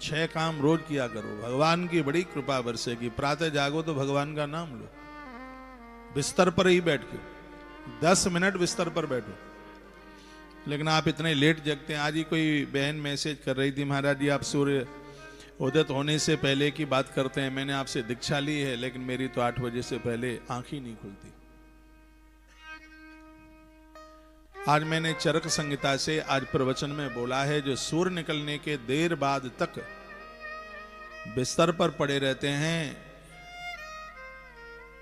6 काम रोज किया करो, भगवान की बड़ी कृपा बरसेगी। प्रातः जागो तो भगवान का नाम लो, बिस्तर पर ही बैठ के 10 मिनट बिस्तर पर बैठो। लेकिन आप इतने लेट जगते हैं। आज ही कोई बहन मैसेज कर रही थी, महाराज जी आप सूर्य उदित होने से पहले की बात करते हैं, मैंने आपसे दीक्षा ली है लेकिन मेरी तो 8 बजे से पहले आंख ही नहीं खुलती। आज मैंने चरक संहिता से आज प्रवचन में बोला है, जो सूर्य निकलने के देर बाद तक बिस्तर पर पड़े रहते हैं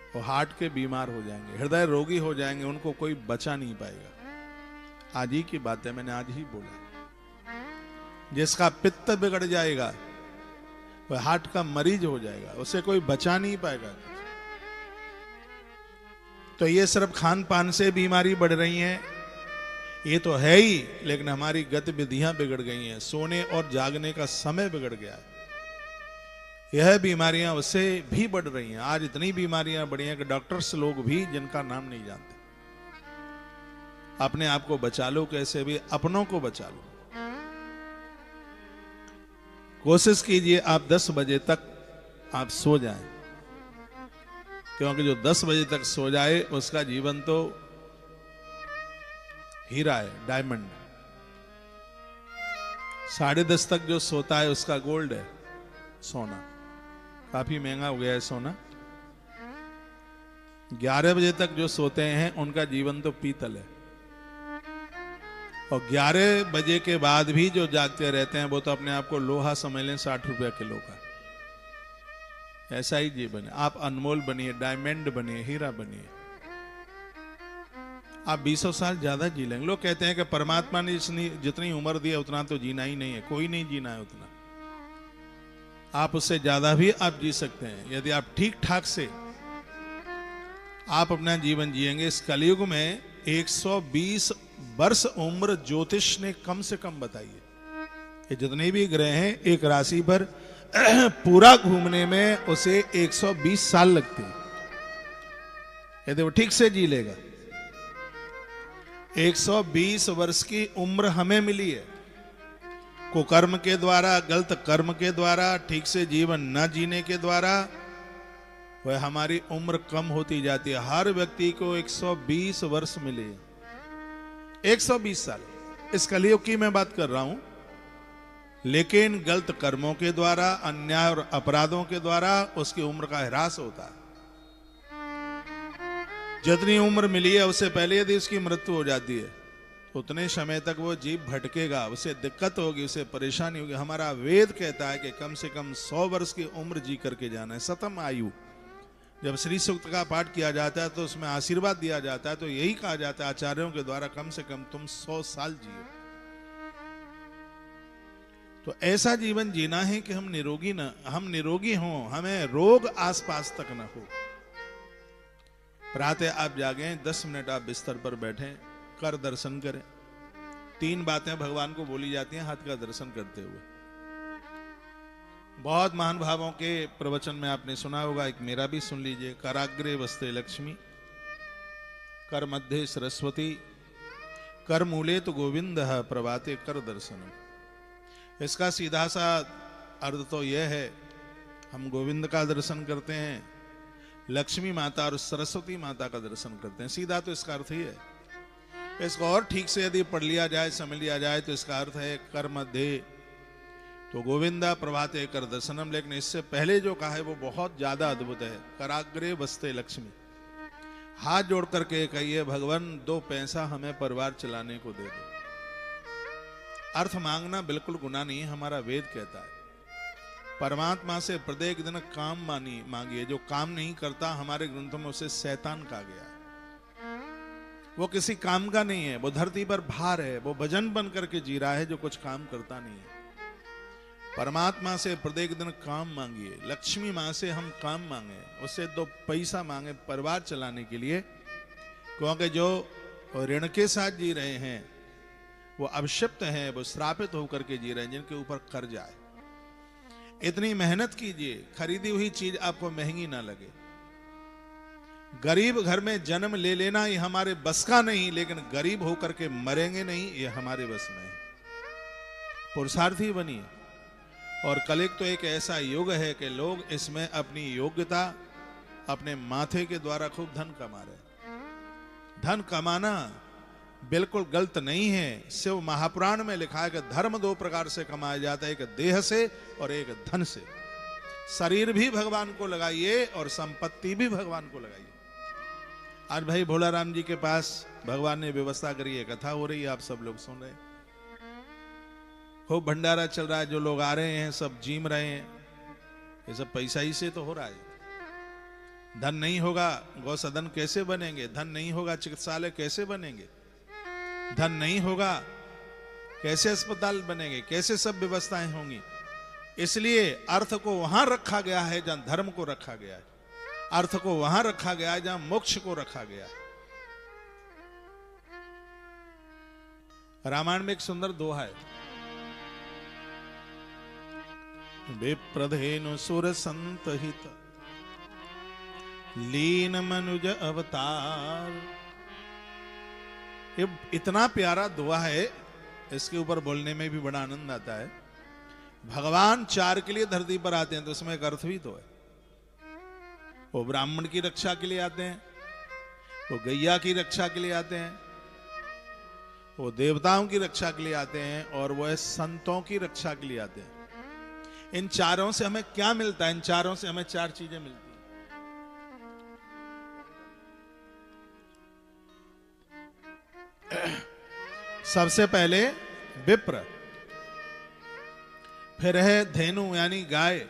वो हार्ट के बीमार हो जाएंगे, हृदय रोगी हो जाएंगे, उनको कोई बचा नहीं पाएगा। आज ही की बात है, मैंने आज ही बोला। जिसका पित्त बिगड़ जाएगा वह हार्ट का मरीज हो जाएगा, उसे कोई बचा नहीं पाएगा। तो ये सिर्फ खान पान से बीमारी बढ़ रही है, ये तो है ही, लेकिन हमारी गतिविधियां बिगड़ गई हैं, सोने और जागने का समय बिगड़ गया है। यह बीमारियां उससे भी बढ़ रही हैं। आज इतनी बीमारियां बढ़ी हैं कि डॉक्टर्स लोग भी जिनका नाम नहीं जानते। अपने आप को बचा लो, कैसे भी अपनों को बचा लो। कोशिश कीजिए आप 10 बजे तक आप सो जाएं, क्योंकि जो 10 बजे तक सो जाए उसका जीवन तो हीरा है, डायमंड। 10:30 तक जो सोता है उसका गोल्ड है, सोना। काफी महंगा हो गया है सोना। 11 बजे तक जो सोते हैं उनका जीवन तो पीतल है, और 11 बजे के बाद भी जो जागते रहते हैं वो तो अपने आप को लोहा समझ लें, 60 रुपया किलो का। ऐसा ही जीवन है। आप अनमोल बनिए, डायमंड बनिए, हीरा बनिए। आप 20 साल ज्यादा जी लेंगे। लोग कहते हैं कि परमात्मा ने जितनी उम्र दी है उतना तो जीना ही नहीं है। कोई नहीं जीना है उतना, आप उससे ज्यादा भी आप जी सकते हैं यदि आप ठीक ठाक से आप अपना जीवन जिएंगे। इस कलयुग में 120 वर्ष उम्र ज्योतिष ने कम से कम बताई है कि जितने भी ग्रह हैं एक राशि पर पूरा घूमने में उसे 120 साल लगते हैं यदि वो ठीक से जी लेगा। 120 वर्ष की उम्र हमें मिली है, कुकर्म के द्वारा, गलत कर्म के द्वारा, ठीक से जीवन न जीने के द्वारा वह हमारी उम्र कम होती जाती है। हर व्यक्ति को 120 वर्ष मिले, 120 साल। इस कलयुग की मैं बात कर रहा हूं, लेकिन गलत कर्मों के द्वारा, अन्याय और अपराधों के द्वारा उसकी उम्र का ह्रास होता है। जितनी उम्र मिली है उससे पहले यदि उसकी मृत्यु हो जाती है उतने समय तक वो जीव भटकेगा, उसे दिक्कत होगी, उसे परेशानी होगी। हमारा वेद कहता है कि कम से कम 100 वर्ष की उम्र जी करके जाना है, सतम आयु। जब श्री सूक्त का पाठ किया जाता है तो उसमें आशीर्वाद दिया जाता है, तो यही कहा जाता है आचार्यों के द्वारा, कम से कम तुम 100 साल जियो। तो ऐसा जीवन जीना है कि हम निरोगी हों, हमें रोग आसपास तक न हो। प्रातः आप जागें, 10 मिनट आप बिस्तर पर बैठें, कर दर्शन करें। 3 बातें भगवान को बोली जाती हैं हाथ का दर्शन करते हुए। बहुत महान भावों के प्रवचन में आपने सुना होगा, एक मेरा भी सुन लीजिए। कराग्रे वस्ते लक्ष्मी, कर मध्य सरस्वती, कर मूले तो गोविंद प्रभाते कर दर्शनम। इसका सीधा सा अर्थ तो यह है, हम गोविंद का दर्शन करते हैं, लक्ष्मी माता और सरस्वती माता का दर्शन करते हैं। सीधा तो इसका अर्थ ही है। इसको और ठीक से यदि पढ़ लिया जाए, समझ लिया जाए तो इसका अर्थ है कर मध्य तो गोविंदा प्रभाते कर दर्शनम। लेकिन इससे पहले जो कहा है वो बहुत ज्यादा अद्भुत है। कराग्रे वस्ते लक्ष्मी, हाथ जोड़ करके कहिए भगवान 2 पैसा हमें परिवार चलाने को दे दो। अर्थ मांगना बिल्कुल गुनाह नहीं है, हमारा वेद कहता है। परमात्मा से प्रत्येक दिन काम मांगिए। जो काम नहीं करता हमारे ग्रंथों में उसे शैतान कहा गया है। वो किसी काम का नहीं है, वो धरती पर भार है, वो भजन बन करके जी रहा है जो कुछ काम करता नहीं है। परमात्मा से प्रत्येक दिन काम मांगिए। लक्ष्मी मां से हम काम मांगे, उससे 2 पैसा मांगे परिवार चलाने के लिए, क्योंकि जो ऋण के साथ जी रहे हैं वो अभिशप्त हैं, वो श्रापित होकर के जी रहे हैं, जिनके ऊपर कर्जा है। इतनी मेहनत कीजिए, खरीदी हुई चीज आपको महंगी ना लगे। गरीब घर में जन्म ले लेना ये हमारे बस का नहीं, लेकिन गरीब होकर के मरेंगे नहीं, ये हमारे बस में है। पुरुषार्थी बनिए, और कलियुग तो एक ऐसा युग है कि लोग इसमें अपनी योग्यता अपने माथे के द्वारा खूब धन कमा रहे हैं। धन कमाना बिल्कुल गलत नहीं है। शिव महापुराण में लिखा है कि धर्म दो प्रकार से कमाया जाता है, एक देह से और एक धन से। शरीर भी भगवान को लगाइए और संपत्ति भी भगवान को लगाइए। आज भाई भोला राम जी के पास भगवान ने व्यवस्था करी है, कथा हो रही है, आप सब लोग सुन रहे हैं, खूब भंडारा चल रहा है, जो लोग आ रहे हैं सब जीम रहे हैं। ये सब पैसा ही से तो हो रहा है। धन नहीं होगा गौ सदन कैसे बनेंगे, धन नहीं होगा चिकित्सालय कैसे बनेंगे, धन नहीं होगा कैसे अस्पताल बनेंगे, कैसे सब व्यवस्थाएं होंगी। इसलिए अर्थ को वहां रखा गया है जहां धर्म को रखा गया है, अर्थ को वहां रखा गया है जहां मोक्ष को रखा गया है। रामायण में एक सुंदर दोहा है, विप्रधेनु सुर संतहित लीन मनुज अवतार। ये इतना प्यारा दोहा है, इसके ऊपर बोलने में भी बड़ा आनंद आता है। भगवान चार के लिए धरती पर आते हैं तो उसमें एक अर्थ भी तो है। वो ब्राह्मण की रक्षा के लिए आते हैं, वो गैया की रक्षा के लिए आते हैं, वो देवताओं की रक्षा के लिए आते हैं, और वो संतों की रक्षा के लिए आते हैं। इन चारों से हमें क्या मिलता है? इन चारों से हमें चार चीजें मिलती हैं। सबसे पहले विप्र, फिर है धेनु यानी गाय,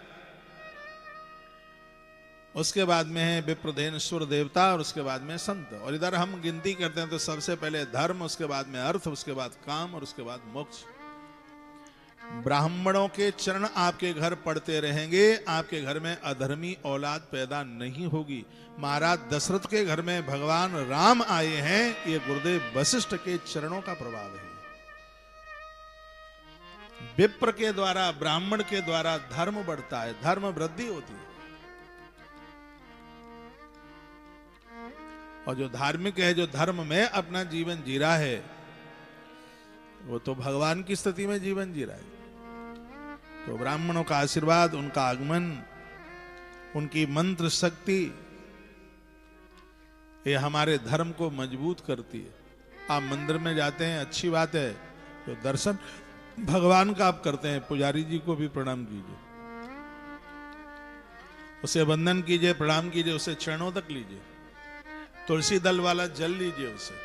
उसके बाद में है विप्रधेनु सुर देवता, और उसके बाद में संत। और इधर हम गिनती करते हैं तो सबसे पहले धर्म, उसके बाद में अर्थ, उसके बाद काम, और उसके बाद मोक्ष। ब्राह्मणों के चरण आपके घर पड़ते रहेंगे, आपके घर में अधर्मी औलाद पैदा नहीं होगी। महाराज दशरथ के घर में भगवान राम आए हैं, ये गुरुदेव वशिष्ठ के चरणों का प्रभाव है। विप्र के द्वारा, ब्राह्मण के द्वारा धर्म बढ़ता है, धर्म वृद्धि होती है। और जो धार्मिक है, जो धर्म में अपना जीवन जी रहा है, वो तो भगवान की स्थिति में जीवन जी रहा है। तो ब्राह्मणों का आशीर्वाद, उनका आगमन, उनकी मंत्र शक्ति, ये हमारे धर्म को मजबूत करती है। आप मंदिर में जाते हैं, अच्छी बात है, तो दर्शन भगवान का आप करते हैं, पुजारी जी को भी प्रणाम कीजिए, उसे वंदन कीजिए, प्रणाम कीजिए, उसे चरणों तक लीजिए, तुलसी दल वाला जल लीजिए उसे,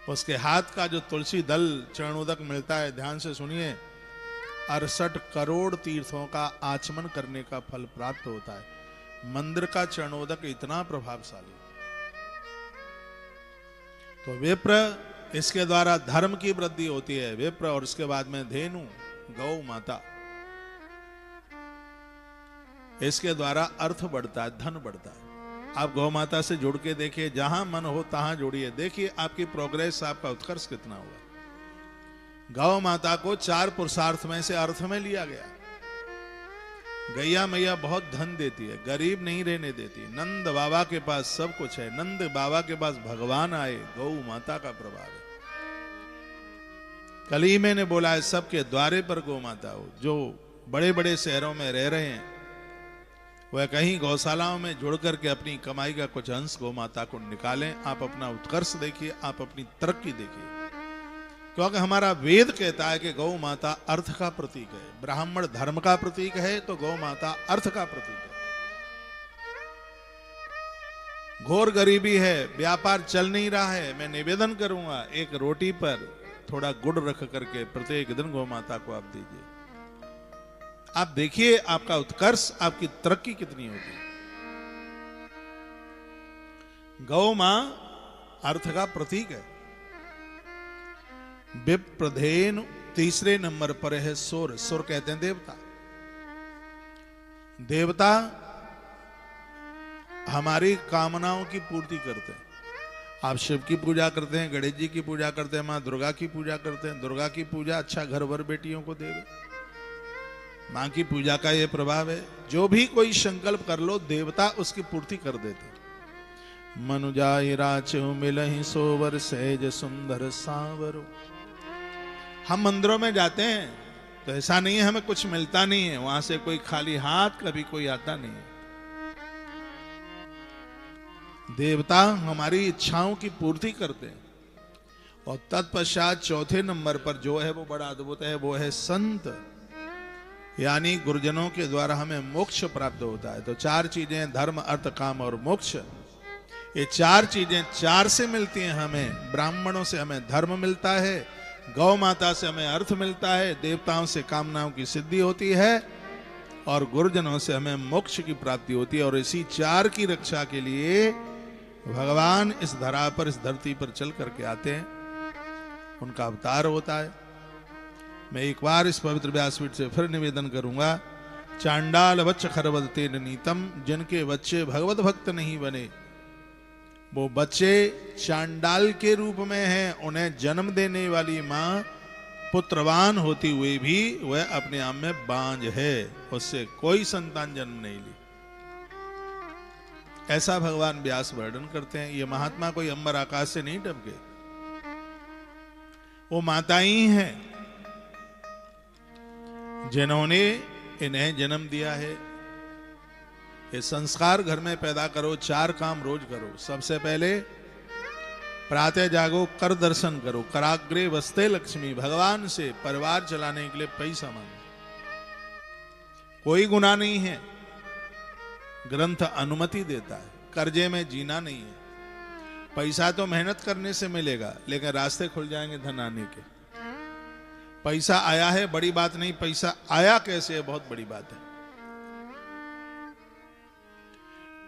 उसके हाथ का जो तुलसी दल चरणों तक मिलता है, ध्यान से सुनिए, 68 करोड़ तीर्थों का आचमन करने का फल प्राप्त होता है। मंदिर का चरणोदक इतना प्रभावशाली। तो विप्र, इसके द्वारा धर्म की वृद्धि होती है, विप्र, और उसके बाद में धेनु गौ माता, इसके द्वारा अर्थ बढ़ता है, धन बढ़ता है। आप गौ माता से जुड़ के देखिए, जहां मन हो तहां जोड़िए, देखिए आपकी प्रोग्रेस, आपका उत्कर्ष कितना हुआ। गौ माता को 4 पुरुषार्थ में से अर्थ में लिया गया। गैया मैया बहुत धन देती है, गरीब नहीं रहने देती। नंद बाबा के पास सब कुछ है, नंद बाबा के पास भगवान आए, गौ माता का प्रभाव है। कल ही मैंने बोला है, सबके द्वारे पर गौ माता हो। जो बड़े बड़े शहरों में रह रहे हैं, वह कहीं गौशालाओं में जुड़ करके अपनी कमाई का कुछ अंश गौ माता को निकालें। आप अपना उत्कर्ष देखिए, आप अपनी तरक्की देखिए, क्योंकि हमारा वेद कहता है कि गौ माता अर्थ का प्रतीक है। ब्राह्मण धर्म का प्रतीक है, तो गौ माता अर्थ का प्रतीक है। घोर गरीबी है, व्यापार चल नहीं रहा है, मैं निवेदन करूंगा, एक रोटी पर थोड़ा गुड़ रख करके प्रत्येक दिन गौ माता को आप दीजिए। आप देखिए आपका उत्कर्ष, आपकी तरक्की कितनी होगी। गौ मां अर्थ का प्रतीक है। विप्रधेनु तीसरे नंबर पर है सुर। सुर कहते हैं देवता। देवता हमारी कामनाओं की पूर्ति करते हैं। आप शिव की पूजा करते हैं, गणेश जी की पूजा करते हैं, मां दुर्गा की पूजा करते हैं। दुर्गा की पूजा अच्छा घर वर बेटियों को देवे, मां की पूजा का यह प्रभाव है। जो भी कोई संकल्प कर लो, देवता उसकी पूर्ति कर देते। मनुजाय राचो मिलहि सोवर सहज सुंदर सावरो। हम मंदिरों में जाते हैं, तो ऐसा नहीं है हमें कुछ मिलता नहीं है, वहां से कोई खाली हाथ कभी कोई आता नहीं है। देवता हमारी इच्छाओं की पूर्ति करते हैं। और तत्पश्चात चौथे नंबर पर जो है वो बड़ा अद्भुत है, वो है संत, यानी गुरुजनों के द्वारा हमें मोक्ष प्राप्त होता है। तो चार चीजें, धर्म अर्थ काम और मोक्ष, ये चार चीजें चार से मिलती हैं हमें। ब्राह्मणों से हमें धर्म मिलता है, गौ माता से हमें अर्थ मिलता है, देवताओं से कामनाओं की सिद्धि होती है, और गुरुजनों से हमें मोक्ष की प्राप्ति होती है। और इसी चार की रक्षा के लिए भगवान इस धरा पर, इस धरती पर चल करके आते हैं, उनका अवतार होता है। मैं एक बार इस पवित्र व्यासपीठ से फिर निवेदन करूंगा, चांडाल वच्च खरवद तेन नीतम, जिनके बच्चे भगवत भक्त नहीं बने, वो बच्चे चांडाल के रूप में हैं। उन्हें जन्म देने वाली मां पुत्रवान होती हुई भी वह अपने आप में बांझ है, उससे कोई संतान जन्म नहीं ली। ऐसा भगवान व्यास वर्णन करते हैं। ये महात्मा कोई अंबर आकाश से नहीं टपके, वो माता ही हैं जिन्होंने इन्हें जन्म दिया है। ये संस्कार घर में पैदा करो, चार काम रोज करो। सबसे पहले प्रातः जागो, कर दर्शन करो, कराग्रे वस्ते लक्ष्मी, भगवान से परिवार चलाने के लिए पैसा मांगो। कोई गुनाह नहीं है, ग्रंथ अनुमति देता है। कर्जे में जीना नहीं है। पैसा तो मेहनत करने से मिलेगा, लेकिन रास्ते खुल जाएंगे धन आने के। पैसा आया है बड़ी बात नहीं, पैसा आया कैसे है बहुत बड़ी बात है।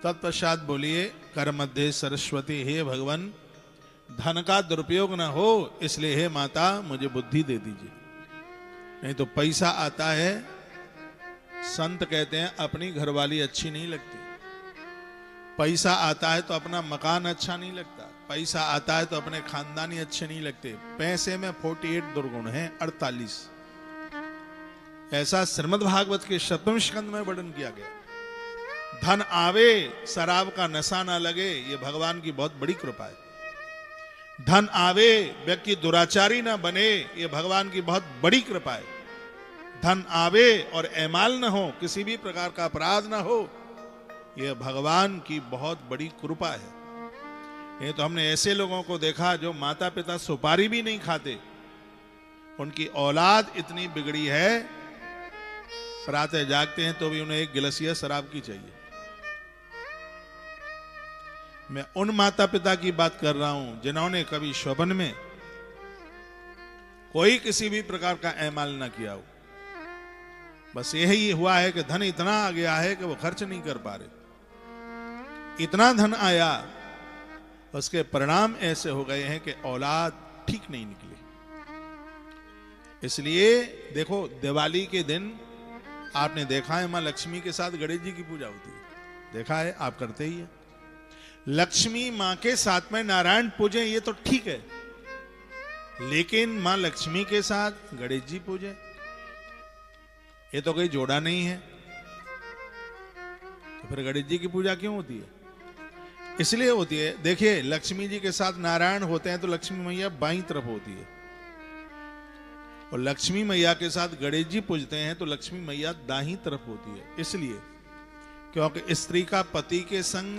तत्पश्चात बोलिए, कर मध्य सरस्वती, हे भगवान धन का दुरुपयोग न हो, इसलिए हे माता मुझे बुद्धि दे दीजिए। नहीं तो पैसा आता है, संत कहते हैं अपनी घरवाली अच्छी नहीं लगती। पैसा आता है तो अपना मकान अच्छा नहीं लगता। पैसा आता है तो अपने खानदानी अच्छे नहीं लगते। पैसे में 48 दुर्गुण हैं, 48। ऐसा श्रीमद् भागवत के 7वें स्कंद में वर्णन किया गया। धन आवे, शराब का नशा ना लगे, ये भगवान की बहुत बड़ी कृपा है। धन आवे, व्यक्ति दुराचारी ना बने, ये भगवान की बहुत बड़ी कृपा है। धन आवे और ऐमाल न हो, किसी भी प्रकार का अपराध ना हो, यह भगवान की बहुत बड़ी कृपा है। ये तो हमने ऐसे लोगों को देखा जो माता पिता सुपारी भी नहीं खाते, उनकी औलाद इतनी बिगड़ी है, प्रातः जागते हैं तो भी उन्हें एक गिलासिया शराब की चाहिए। मैं उन माता पिता की बात कर रहा हूं जिन्होंने कभी स्वप्न में कोई किसी भी प्रकार का ऐमाल ना किया हो। बस यही हुआ है कि धन इतना आ गया है कि वो खर्च नहीं कर पा रहे। इतना धन आया, उसके परिणाम ऐसे हो गए हैं कि औलाद ठीक नहीं निकली। इसलिए देखो, दिवाली के दिन आपने देखा है मां लक्ष्मी के साथ गणेश जी की पूजा होती है, देखा है, आप करते ही है। लक्ष्मी मां के साथ में नारायण पूजे, ये तो ठीक है, लेकिन मां लक्ष्मी के साथ गणेश जी पूजे, ये तो कोई जोड़ा नहीं है। तो फिर गणेश जी की पूजा क्यों होती है? इसलिए होती है, देखिए लक्ष्मी जी के साथ नारायण होते हैं तो लक्ष्मी मैया बाईं तरफ होती है, और लक्ष्मी मैया के साथ गणेश जी पूजते हैं तो लक्ष्मी मैया दाहिनी तरफ होती है। इसलिए क्योंकि स्त्री का पति के संग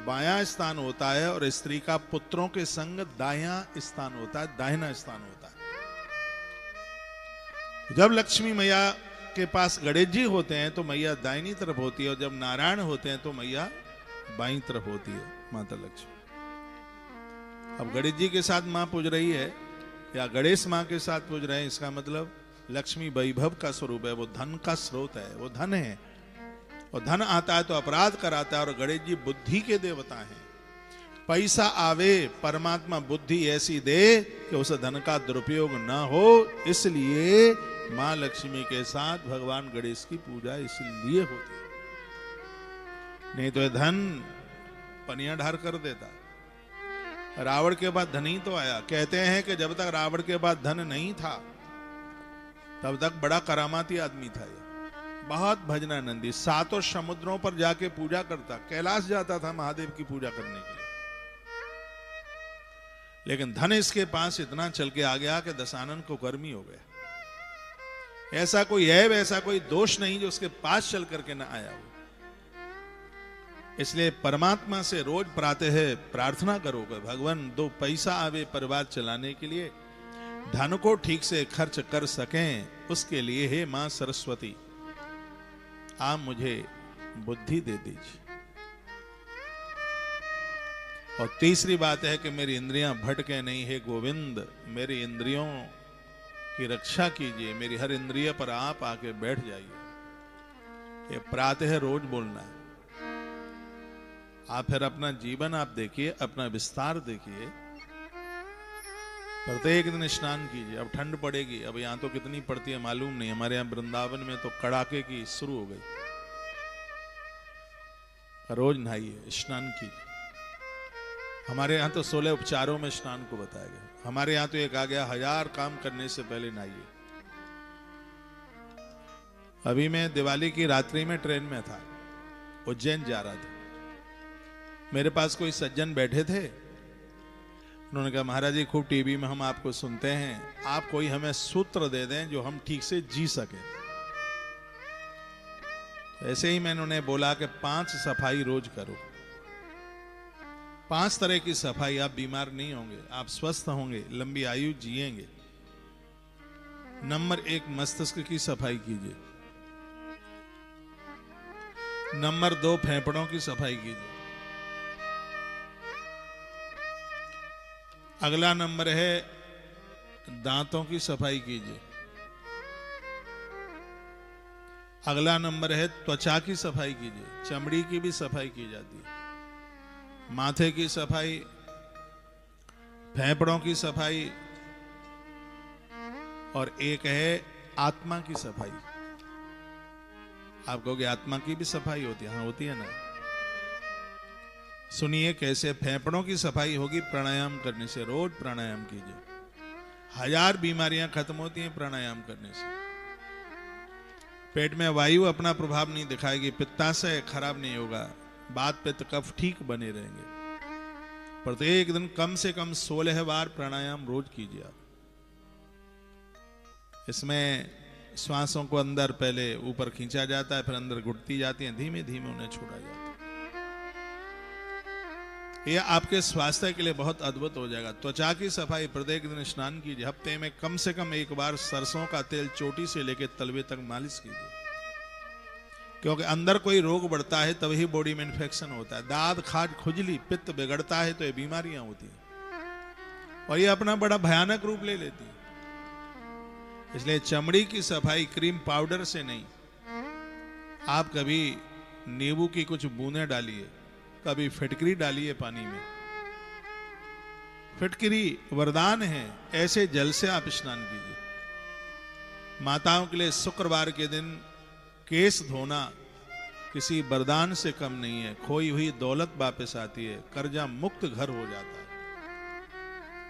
बायां स्थान होता है और स्त्री का पुत्रों के संग दायां स्थान होता है, दाहिना स्थान होता है। जब लक्ष्मी मैया के पास गणेश जी होते हैं तो मैया दाहिनी तरफ होती है, और जब नारायण होते हैं तो मैया बाईं तरफ होती है, माता लक्ष्मी। अब गणेश जी के साथ मां पूज रही है या गणेश मां के साथ पूज रहे हैं, इसका मतलब लक्ष्मी वैभव का स्वरूप है, वो धन का स्रोत है, वो धन है। और धन आता है तो अपराध कराता है, और गणेश जी बुद्धि के देवता हैं। पैसा आवे, परमात्मा बुद्धि ऐसी दे कि उस धन का दुरुपयोग ना हो, इसलिए मां लक्ष्मी के साथ भगवान गणेश की पूजा इसलिए होती है। नहीं तो धन पनिया ढार कर देता। रावण के बाद धन ही तो आया। कहते हैं कि जब तक रावण के बाद धन नहीं था तब तक बड़ा करामाती आदमी था ये, बहुत भजनानंदी, 7 समुद्रों पर जाके पूजा करता, कैलाश जाता था महादेव की पूजा करने के लिए। लेकिन धन इसके पास इतना चल के आ गया कि दशानन को गर्मी हो गया। ऐसा कोई ऐब, ऐसा कोई दोष नहीं जो उसके पास चल करके ना आया हो। इसलिए परमात्मा से रोज प्रातः प्रार्थना करो कि भगवान 2 पैसा आवे परिवार चलाने के लिए, धन को ठीक से खर्च कर सकें, उसके लिए हे मां सरस्वती आप मुझे बुद्धि दे दीजिए। और तीसरी बात है कि मेरी इंद्रियां भटके नहीं, हे गोविंद मेरी इंद्रियों की रक्षा कीजिए, मेरी हर इंद्रिय पर आप आके बैठ जाइए। ये प्रातः रोज बोलना है। आप फिर अपना जीवन आप देखिए, अपना विस्तार देखिए। प्रत्येक दिन स्नान कीजिए। अब ठंड पड़ेगी, अब यहां तो कितनी पड़ती है मालूम नहीं, हमारे यहां वृंदावन में तो कड़ाके की शुरू हो गई। रोज नहाइए, स्नान कीजिए। हमारे यहां तो 16 उपचारों में स्नान को बताया गया। हमारे यहां तो एक आ गया 1000 काम करने से पहले नहाइए। अभी मैं दिवाली की रात्रि में ट्रेन में था, उज्जैन जा रहा था। मेरे पास कोई सज्जन बैठे थे। उन्होंने कहा महाराज जी खूब टीवी में हम आपको सुनते हैं, आप कोई हमें सूत्र दे दें जो हम ठीक से जी सके। ऐसे ही मैंने उन्हें बोला कि 5 सफाई रोज करो। 5 तरह की सफाई, आप बीमार नहीं होंगे, आप स्वस्थ होंगे, लंबी आयु जिएंगे। नंबर 1 मस्तिष्क की सफाई कीजिए। नंबर 2 फेफड़ों की सफाई कीजिए। अगला नंबर है दांतों की सफाई कीजिए। अगला नंबर है त्वचा की सफाई कीजिए। चमड़ी की भी सफाई की जाती है। माथे की सफाई, फेफड़ों की सफाई, और एक है आत्मा की सफाई। आप कहोगे आत्मा की भी सफाई होती है? हाँ होती है ना। सुनिए कैसे फेफड़ों की सफाई होगी प्राणायाम करने से। रोज प्राणायाम कीजिए। 1000 बीमारियां खत्म होती हैं प्राणायाम करने से। पेट में वायु अपना प्रभाव नहीं दिखाएगी, पित्ताशय खराब नहीं होगा, बात पित्त कफ ठीक बने रहेंगे। प्रत्येक दिन कम से कम 16 बार प्राणायाम रोज कीजिए आप। इसमें श्वासों को अंदर पहले ऊपर खींचा जाता है, फिर अंदर घुटती जाती हैं, धीमे धीमे उन्हें छोड़ा जाता है। यह आपके स्वास्थ्य के लिए बहुत अद्भुत हो जाएगा। त्वचा की सफाई, प्रत्येक दिन स्नान कीजिए। हफ्ते में कम से कम 1 बार सरसों का तेल चोटी से लेकर तलवे तक मालिश कीजिए। क्योंकि अंदर कोई रोग बढ़ता है तभी बॉडी में इंफेक्शन होता है। दाद, खाज, खुजली, पित्त बिगड़ता है तो ये बीमारियां होती हैं और ये अपना बड़ा भयानक रूप ले लेती है। इसलिए चमड़ी की सफाई क्रीम पाउडर से नहीं, आप कभी नींबू की कुछ बूंदें डालिए, कभी फिटकरी डालिए पानी में। फिटकरी वरदान है, ऐसे जल से आप स्नान कीजिए। माताओं के लिए शुक्रवार के दिन केस धोना किसी वरदान से कम नहीं है। खोई हुई दौलत वापस आती है, कर्जा मुक्त घर हो जाता है।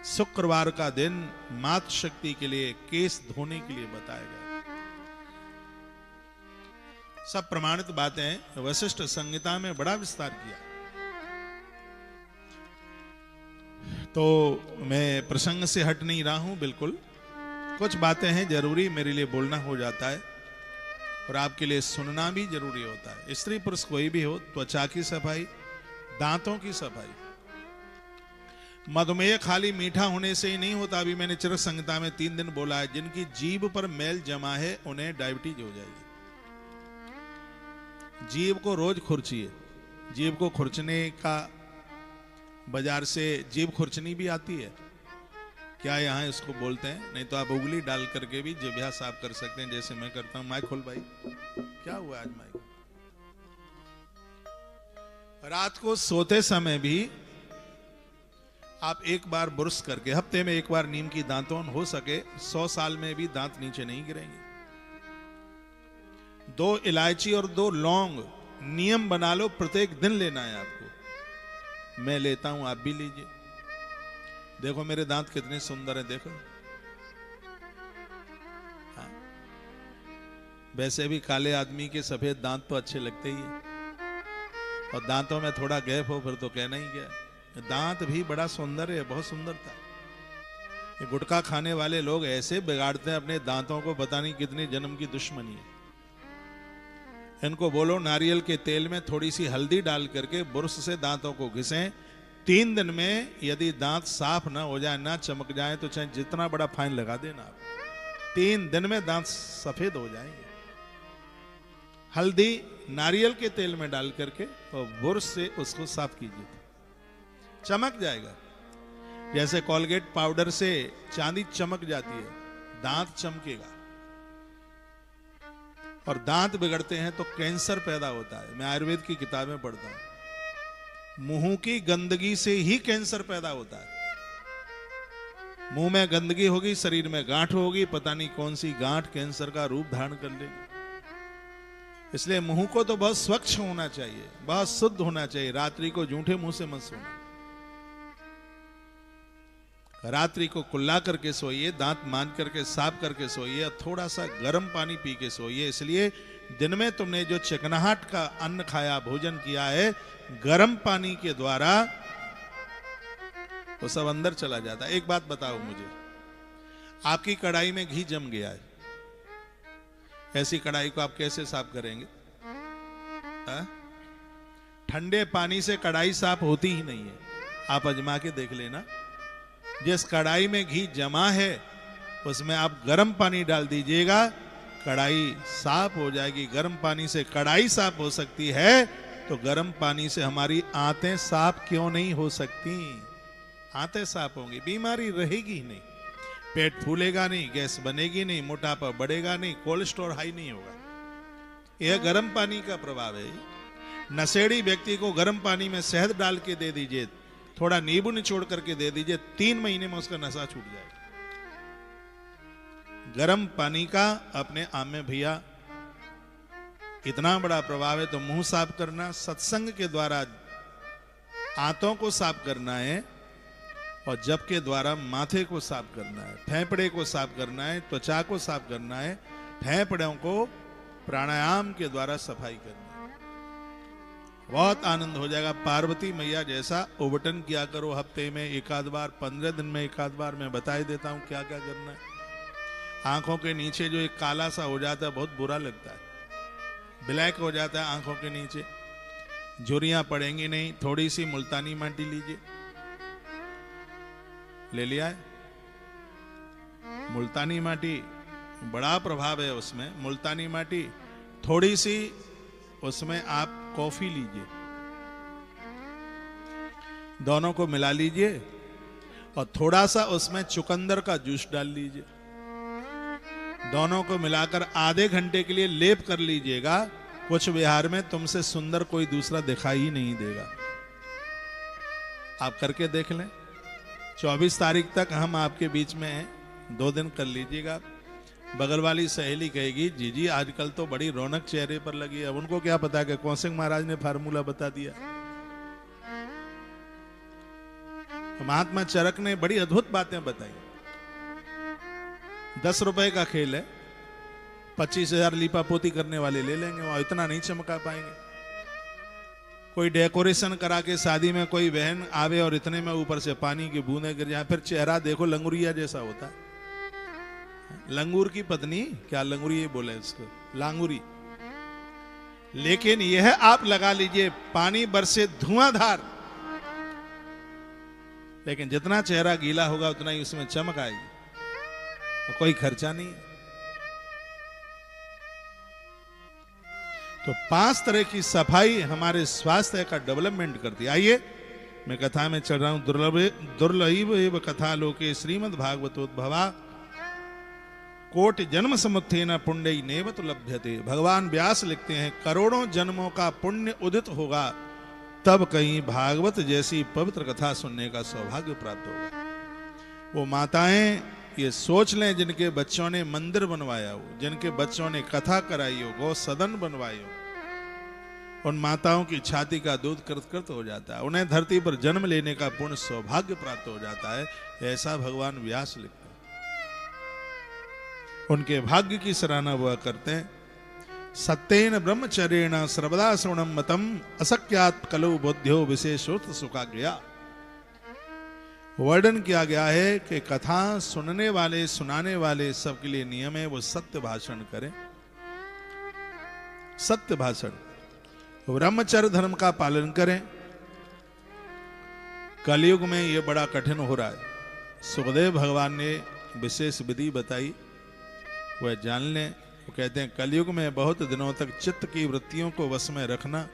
शुक्रवार का दिन मातृ शक्ति के लिए केस धोने के लिए बताया गया। सब प्रमाणित बातें वशिष्ठ संहिता में बड़ा विस्तार किया। तो मैं प्रसंग से हट नहीं रहा हूं, बिल्कुल कुछ बातें हैं जरूरी मेरे लिए बोलना हो जाता है और आपके लिए सुनना भी जरूरी होता है। स्त्री पुरुष कोई भी हो, त्वचा की सफाई, दांतों की सफाई। मधुमेह खाली मीठा होने से ही नहीं होता। अभी मैंने चरक संहिता में 3 दिन बोला है, जिनकी जीभ पर मैल जमा है उन्हें डायबिटीज हो जाएगी। जीभ को रोज खुरचिए। जीभ को खुरचने का, बाजार से जीभ खुरचनी भी आती है क्या? यहाँ इसको बोलते हैं, नहीं तो आप उंगली डाल करके भी जिभ्या साफ कर सकते हैं, जैसे मैं करता हूं। माइक खोल भाई, क्या हुआ आज माइक? रात को सोते समय भी आप एक बार ब्रश करके, हफ्ते में 1 बार नीम की दांतोन, हो सके 100 साल में भी दांत नीचे नहीं गिरेंगे। 2 इलायची और 2 लौंग नियम बना लो, प्रत्येक दिन लेना है आपको। मैं लेता हूं, आप भी लीजिए। देखो मेरे दांत कितने सुंदर हैं, देखो। हाँ। वैसे भी काले आदमी के सफेद दांत तो अच्छे लगते ही है, और दांतों में थोड़ा गैप हो फिर तो कहना ही क्या। दांत भी बड़ा सुंदर है, बहुत सुंदर था। ये गुटखा खाने वाले लोग ऐसे बिगाड़ते हैं अपने दांतों को, पता नहीं कितने जन्म की दुश्मनी है। इनको बोलो नारियल के तेल में थोड़ी सी हल्दी डाल करके बुरश से दांतों को घिसें, 3 दिन में यदि दांत साफ ना हो जाए, ना चमक जाए, तो चाहे जितना बड़ा फाइन लगा देना आप, 3 दिन में दांत सफेद हो जाएंगे। हल्दी नारियल के तेल में डाल करके और बुरश से उसको साफ कीजिए, चमक जाएगा। जैसे कोलगेट पाउडर से चांदी चमक जाती है, दांत चमकेगा। और दांत बिगड़ते हैं तो कैंसर पैदा होता है। मैं आयुर्वेद की किताबें पढ़ता हूं, मुंह की गंदगी से ही कैंसर पैदा होता है। मुंह में गंदगी होगी, शरीर में गांठ होगी, पता नहीं कौन सी गांठ कैंसर का रूप धारण कर लेगी। इसलिए मुंह को तो बहुत स्वच्छ होना चाहिए, बहुत शुद्ध होना चाहिए। रात्रि को जूठे मुंह से मत सोना, रात्रि को कुल्ला करके सोइए, दांत मान करके साफ करके सोइए, और थोड़ा सा गर्म पानी पी के सोइए। इसलिए दिन में तुमने जो चिकनाहट का अन्न खाया, भोजन किया है, गर्म पानी के द्वारा तो सब अंदर चला जाता है। एक बात बताओ मुझे, आपकी कढ़ाई में घी जम गया है, ऐसी कढ़ाई को आप कैसे साफ करेंगे? ठंडे पानी से कढ़ाई साफ होती ही नहीं है। आप आजमा के देख लेना, जिस कढ़ाई में घी जमा है उसमें आप गर्म पानी डाल दीजिएगा, कढ़ाई साफ हो जाएगी। गर्म पानी से कढ़ाई साफ हो सकती है, तो गर्म पानी से हमारी आंतें साफ क्यों नहीं हो सकती? आंतें साफ होंगी, बीमारी रहेगी ही नहीं, पेट फूलेगा नहीं, गैस बनेगी नहीं, मोटापा बढ़ेगा नहीं, कोलेस्ट्रॉल हाई नहीं होगा। यह गर्म पानी का प्रभाव है। नशेड़ी व्यक्ति को गर्म पानी में शहद डाल के दे दीजिए, थोड़ा नींबू निचोड़ करके दे दीजिए, 3 महीने में उसका नशा छूट जाएगा। गर्म पानी का अपने आम में भैया इतना बड़ा प्रभाव है। तो मुंह साफ करना, सत्संग के द्वारा आंतों को साफ करना है, और जप के द्वारा माथे को साफ करना है, फेफड़े को साफ करना है, त्वचा को साफ करना है, फेफड़ों को प्राणायाम के द्वारा सफाई करना है। बहुत आनंद हो जाएगा। पार्वती मैया जैसा उबटन किया करो, हफ्ते में 1 बार, 15 दिन में 1 बार। मैं बता देता हूं क्या क्या करना है। आंखों के नीचे जो एक काला सा हो जाता है, बहुत बुरा लगता है, ब्लैक हो जाता है आंखों के नीचे, झुर्रियां पड़ेंगी नहीं। थोड़ी सी मुल्तानी माटी लीजिए, ले लिया है मुल्तानी माटी, बड़ा प्रभाव है उसमें। मुल्तानी माटी थोड़ी सी, उसमें आप कॉफी लीजिए, दोनों को मिला लीजिए, और थोड़ा सा उसमें चुकंदर का जूस डाल लीजिए, दोनों को मिलाकर आधे घंटे के लिए लेप कर लीजिएगा। कुछ विहार में तुमसे सुंदर कोई दूसरा दिखाई ही नहीं देगा। आप करके देख लें। 24 तारीख तक हम आपके बीच में हैं, 2 दिन कर लीजिएगा। बगल वाली सहेली कहेगी, जी जी आजकल तो बड़ी रौनक चेहरे पर लगी है। अब उनको क्या पता कि कौशिक महाराज ने फार्मूला बता दिया। महात्मा चरक ने बड़ी अद्भुत बातें बताई। 10 रुपए का खेल है, 25,000 लीपा पोती करने वाले ले लेंगे, वहां इतना नहीं चमका पाएंगे। कोई डेकोरेशन करा के शादी में कोई बहन आवे और इतने में ऊपर से पानी की बूंदें गिर जाए, फिर चेहरा देखो लंगुरिया जैसा होता है। लंगूर की पत्नी, क्या लंगूरी बोले इसको, लांगुरी। लेकिन यह आप लगा लीजिए, पानी बरसे धुआंधार, लेकिन जितना चेहरा गीला होगा उतना ही उसमें चमक आएगी, तो कोई खर्चा नहीं। तो 5 तरह की सफाई हमारे स्वास्थ्य का डेवलपमेंट करती है। आइए मैं कथा में चल रहा हूं। दुर्लभ कथा लोके श्रीमद् भागवतोद्भवा कोटि जन्म समुत्थेन पुण्य नेव तो लभ्यते। भगवान व्यास लिखते हैं, करोड़ों जन्मों का पुण्य उदित होगा, तब कहीं भागवत जैसी पवित्र कथा सुनने का सौभाग्य प्राप्त होगा। वो माताएं ये सोच लें जिनके बच्चों ने मंदिर बनवाया हो, जिनके बच्चों ने कथा कराई हो, गौ सदन बनवाए हो, उन माताओं की छाती का दूध कृत हो जाता है, उन्हें धरती पर जन्म लेने का पूर्ण सौभाग्य प्राप्त हो जाता है। ऐसा भगवान व्यास लिखते हैं। उनके भाग्य की सराहना वह करते हैं। सत्येन ब्रह्मचर्येण सर्वदा श्रवणं मतम असक्यात् कलौ बुद्ध्यो विशेषोर्थ सुखा गया। वर्णन किया गया है कि कथा सुनने वाले सुनाने वाले सबके लिए नियम है वो सत्य भाषण करें, सत्य भाषण, ब्रह्मचर्य धर्म का पालन करें। कलयुग में ये बड़ा कठिन हो रहा है। सुखदेव भगवान ने विशेष विधि बताई, वह जान लें। वो कहते हैं कलयुग में बहुत दिनों तक चित्त की वृत्तियों को वश में रखना,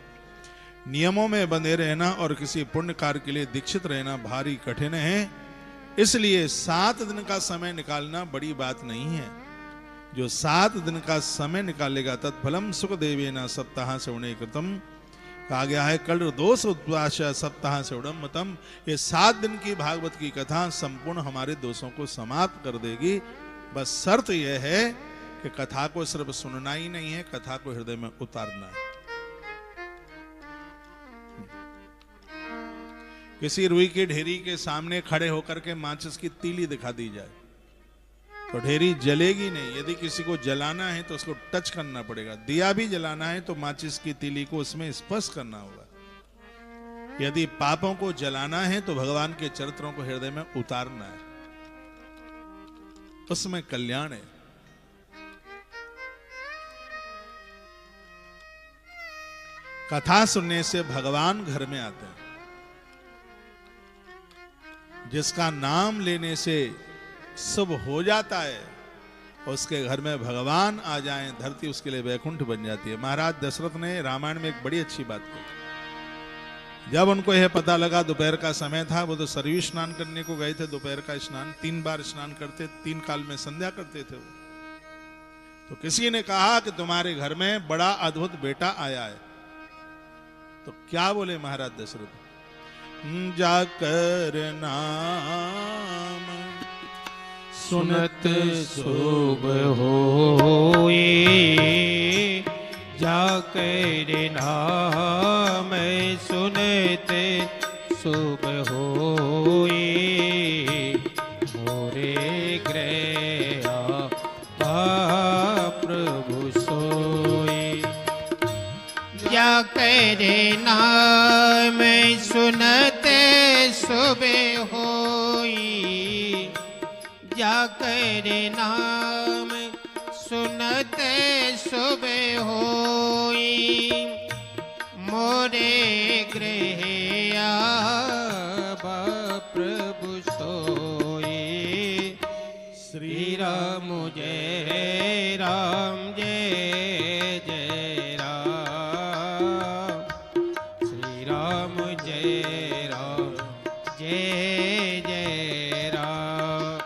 नियमों में बंधे रहना और किसी पुण्य कार्य के लिए दीक्षित रहना भारी कठिन है। इसलिए 7 दिन का समय निकालना बड़ी बात नहीं है। जो 7 दिन का समय निकालेगा तत्फलम सुख देवेना सप्ताह श्रवणे कृतम, कहा गया है कल दोष उपवास सप्ताह श्रवणम मतम। ये 7 दिन की भागवत की कथा संपूर्ण हमारे दोषों को समाप्त कर देगी। बस शर्त यह है कि कथा को सिर्फ सुनना ही नहीं है, कथा को हृदय में उतारना है। किसी रुई की ढेरी के सामने खड़े होकर के माचिस की तीली दिखा दी जाए तो ढेरी जलेगी नहीं। यदि किसी को जलाना है तो उसको टच करना पड़ेगा। दिया भी जलाना है तो माचिस की तीली को उसमें स्पर्श करना होगा। यदि पापों को जलाना है तो भगवान के चरित्रों को हृदय में उतारना है, उसमें कल्याण है। कथा सुनने से भगवान घर में आते हैं। जिसका नाम लेने से शुभ हो जाता है, उसके घर में भगवान आ जाएं, धरती उसके लिए वैकुंठ बन जाती है। महाराज दशरथ ने रामायण में एक बड़ी अच्छी बात कही। जब उनको यह पता लगा दोपहर का समय था, वो तो सरयू स्नान करने को गए थे। दोपहर का स्नान 3 बार स्नान करते, 3 काल में संध्या करते थे वो। तो किसी ने कहा कि तुम्हारे घर में बड़ा अद्भुत बेटा आया है। तो क्या बोले महाराज दशरथ? जाकर नाम सुनत शुभ होए, जाकर नाम सुनते शुभ होए, मोरे गृह प्रभु सोए। जाकर नाम सुनते शुभ होई, जाकर नाम सुनते शुभ होई, मोरे गृह प्रभु सोई। श्री राम जय राम जय जय राम, श्री राम जय राम जय जय राम,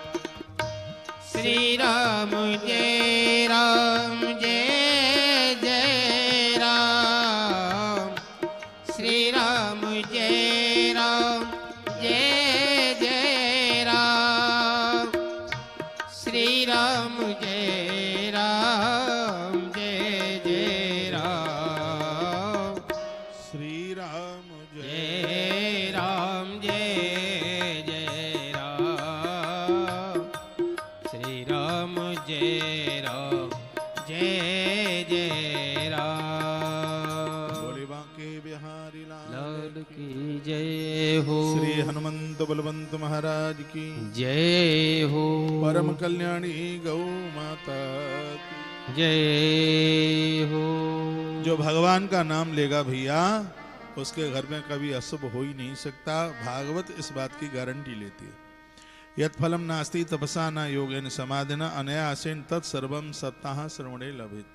श्री राम जय राम जय जय राम, श्री राम जय राम जय जय राम, श्री राम जय राम जय जय राम, श्री राम जय राम जय जय राम, श्री राम जय राम जय जय राम। बोले बांके बिहारी लाल लाल की जय हो, श्री हनुमंत बलवंत महाराज की जय हो, परम कल्याणी गौ माता की जय हो। जो भगवान का नाम लेगा भैया, उसके घर में कभी अशुभ हो ही नहीं सकता। भागवत इस बात की गारंटी लेती है। यत् फलम नास्ति तपसा न योगेन समाधिना अनायासेन तत्सर्वम सप्ताह श्रवणे लभित।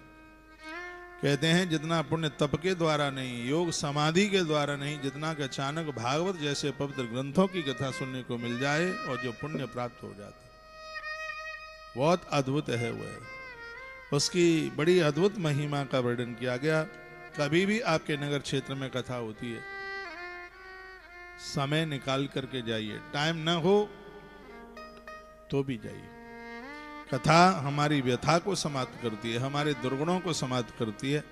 कहते हैं जितना पुण्य तप के द्वारा नहीं, योग समाधि के द्वारा नहीं, जितना कि अचानक भागवत जैसे पवित्र ग्रंथों की कथा सुनने को मिल जाए और जो पुण्य प्राप्त हो जाता, बहुत अद्भुत है वह। उसकी बड़ी अद्भुत महिमा का वर्णन किया गया। कभी भी आपके नगर क्षेत्र में कथा होती है, समय निकाल करके जाइए। टाइम ना हो तो भी जाइए। कथा हमारी व्यथा को समाप्त करती है, हमारे दुर्गुणों को समाप्त करती है।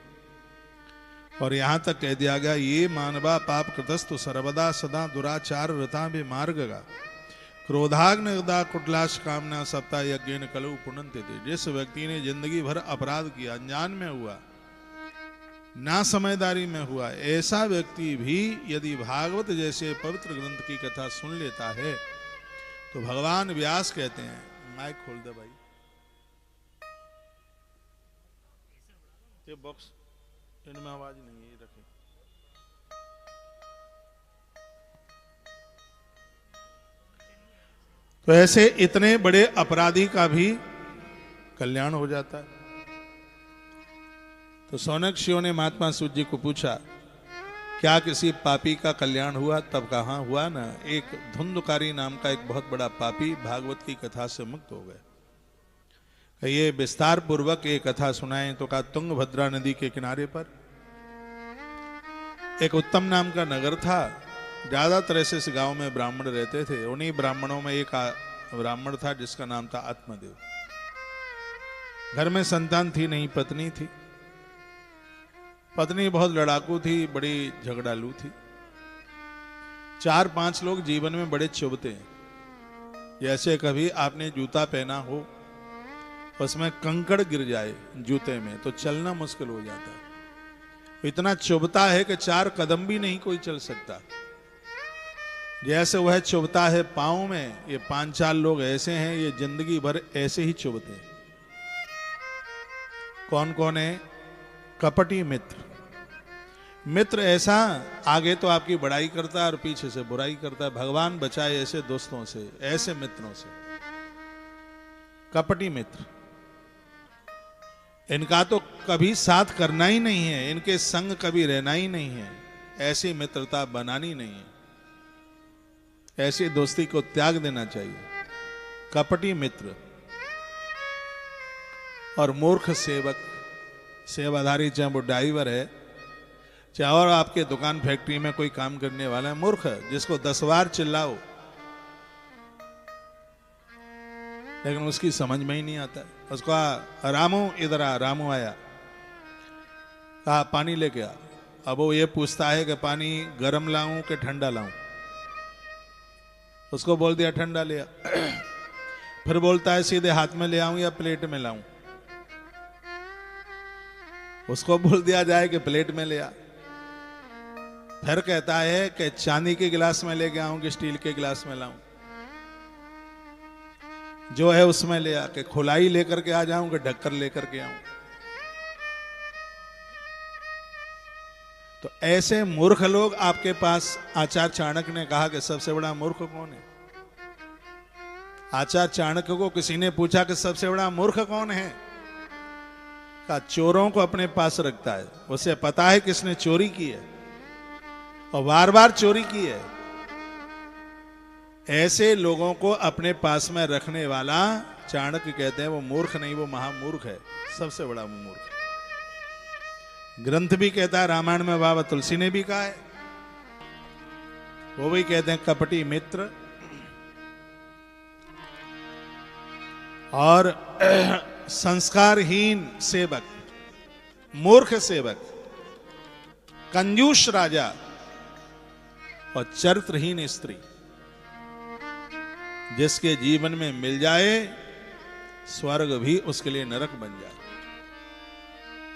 और यहां तक कह दिया गया, ये मानवा पाप कृतस्तु सर्वदा सदा दुराचार रता भी मार्गगा, क्रोधाग्निदा कुटलाश कामना सप्ताह यज्ञ कलु पुनंते थे। जिस व्यक्ति ने जिंदगी भर अपराध किया, अनजान में हुआ, ना समझदारी में हुआ, ऐसा व्यक्ति भी यदि भागवत जैसे पवित्र ग्रंथ की कथा सुन लेता है तो भगवान व्यास कहते हैं, माइक खोल दे भाई, ये बॉक्स इनमें आवाज नहीं है, रखे। तो ऐसे इतने बड़े अपराधी का भी कल्याण हो जाता है। तो सौनकादियों ने महात्मा सूत जी को पूछा, क्या किसी पापी का कल्याण हुआ? तब कहा हुआ ना, एक धुंधकारी नाम का एक बहुत बड़ा पापी भागवत की कथा से मुक्त हो गए। ये विस्तार पूर्वक ये कथा सुनाएं। तो कहा, तुंगभद्रा नदी के किनारे पर एक उत्तम नाम का नगर था। ज्यादातर ऐसे इस गांव में ब्राह्मण रहते थे। उन्हीं ब्राह्मणों में एक ब्राह्मण था जिसका नाम था आत्मदेव। घर में संतान थी नहीं, पत्नी थी। पत्नी बहुत लड़ाकू थी, बड़ी झगड़ालू थी। 4-5 लोग जीवन में बड़े चुभते हैं। जैसे कभी आपने जूता पहना हो, उसमें कंकड़ गिर जाए जूते में तो चलना मुश्किल हो जाता है। इतना चुभता है कि 4 कदम भी नहीं कोई चल सकता। जैसे वह चुभता है पांव में, ये 5-4 लोग ऐसे हैं, ये जिंदगी भर ऐसे ही चुभते हैं। कौन कौन है? कपटी मित्र। मित्र ऐसा, आगे तो आपकी बड़ाई करता है और पीछे से बुराई करता है। भगवान बचाए ऐसे दोस्तों से, ऐसे मित्रों से। कपटी मित्र, इनका तो कभी साथ करना ही नहीं है, इनके संग कभी रहना ही नहीं है, ऐसी मित्रता बनानी नहीं है, ऐसी दोस्ती को त्याग देना चाहिए। कपटी मित्र और मूर्ख सेवक। सेवाधारी चाहे वो ड्राइवर है, चाहे और आपके दुकान फैक्ट्री में कोई काम करने वाला है, मूर्ख जिसको 10 बार चिल्लाओ लेकिन उसकी समझ में ही नहीं आता। उसको रामू इधर आ, रामू आया, कहा पानी लेके आ। अब वो ये पूछता है कि पानी गर्म लाऊं कि ठंडा लाऊं। उसको बोल दिया ठंडा ले आ। फिर बोलता है सीधे हाथ में ले आऊं या प्लेट में लाऊं। उसको बोल दिया जाए कि प्लेट में ले आ। फिर कहता है कि चांदी के गिलास में लेके आऊं कि स्टील के गिलास में लाऊं। जो है उसमें ले आ, के खुलाई लेकर के आ जाऊं कि ढक्कर लेकर के आऊं। तो ऐसे मूर्ख लोग आपके पास। आचार्य चाणक्य ने कहा कि सबसे बड़ा मूर्ख कौन है? आचार्य चाणक्य को किसी ने पूछा कि सबसे बड़ा मूर्ख कौन है? कहा चोरों को अपने पास रखता है, उसे पता है किसने चोरी की है और बार बार चोरी की है। ऐसे लोगों को अपने पास में रखने वाला चाणक्य कहते हैं वो मूर्ख नहीं, वो महामूर्ख है, सबसे बड़ा मूर्ख। ग्रंथ भी कहता है, रामायण में बाबा तुलसी ने भी कहा है, वो भी कहते हैं कपटी मित्र और संस्कारहीन सेवक, मूर्ख सेवक, कंजूस राजा और चरित्रहीन स्त्री। जिसके जीवन में मिल जाए स्वर्ग भी उसके लिए नरक बन जाए,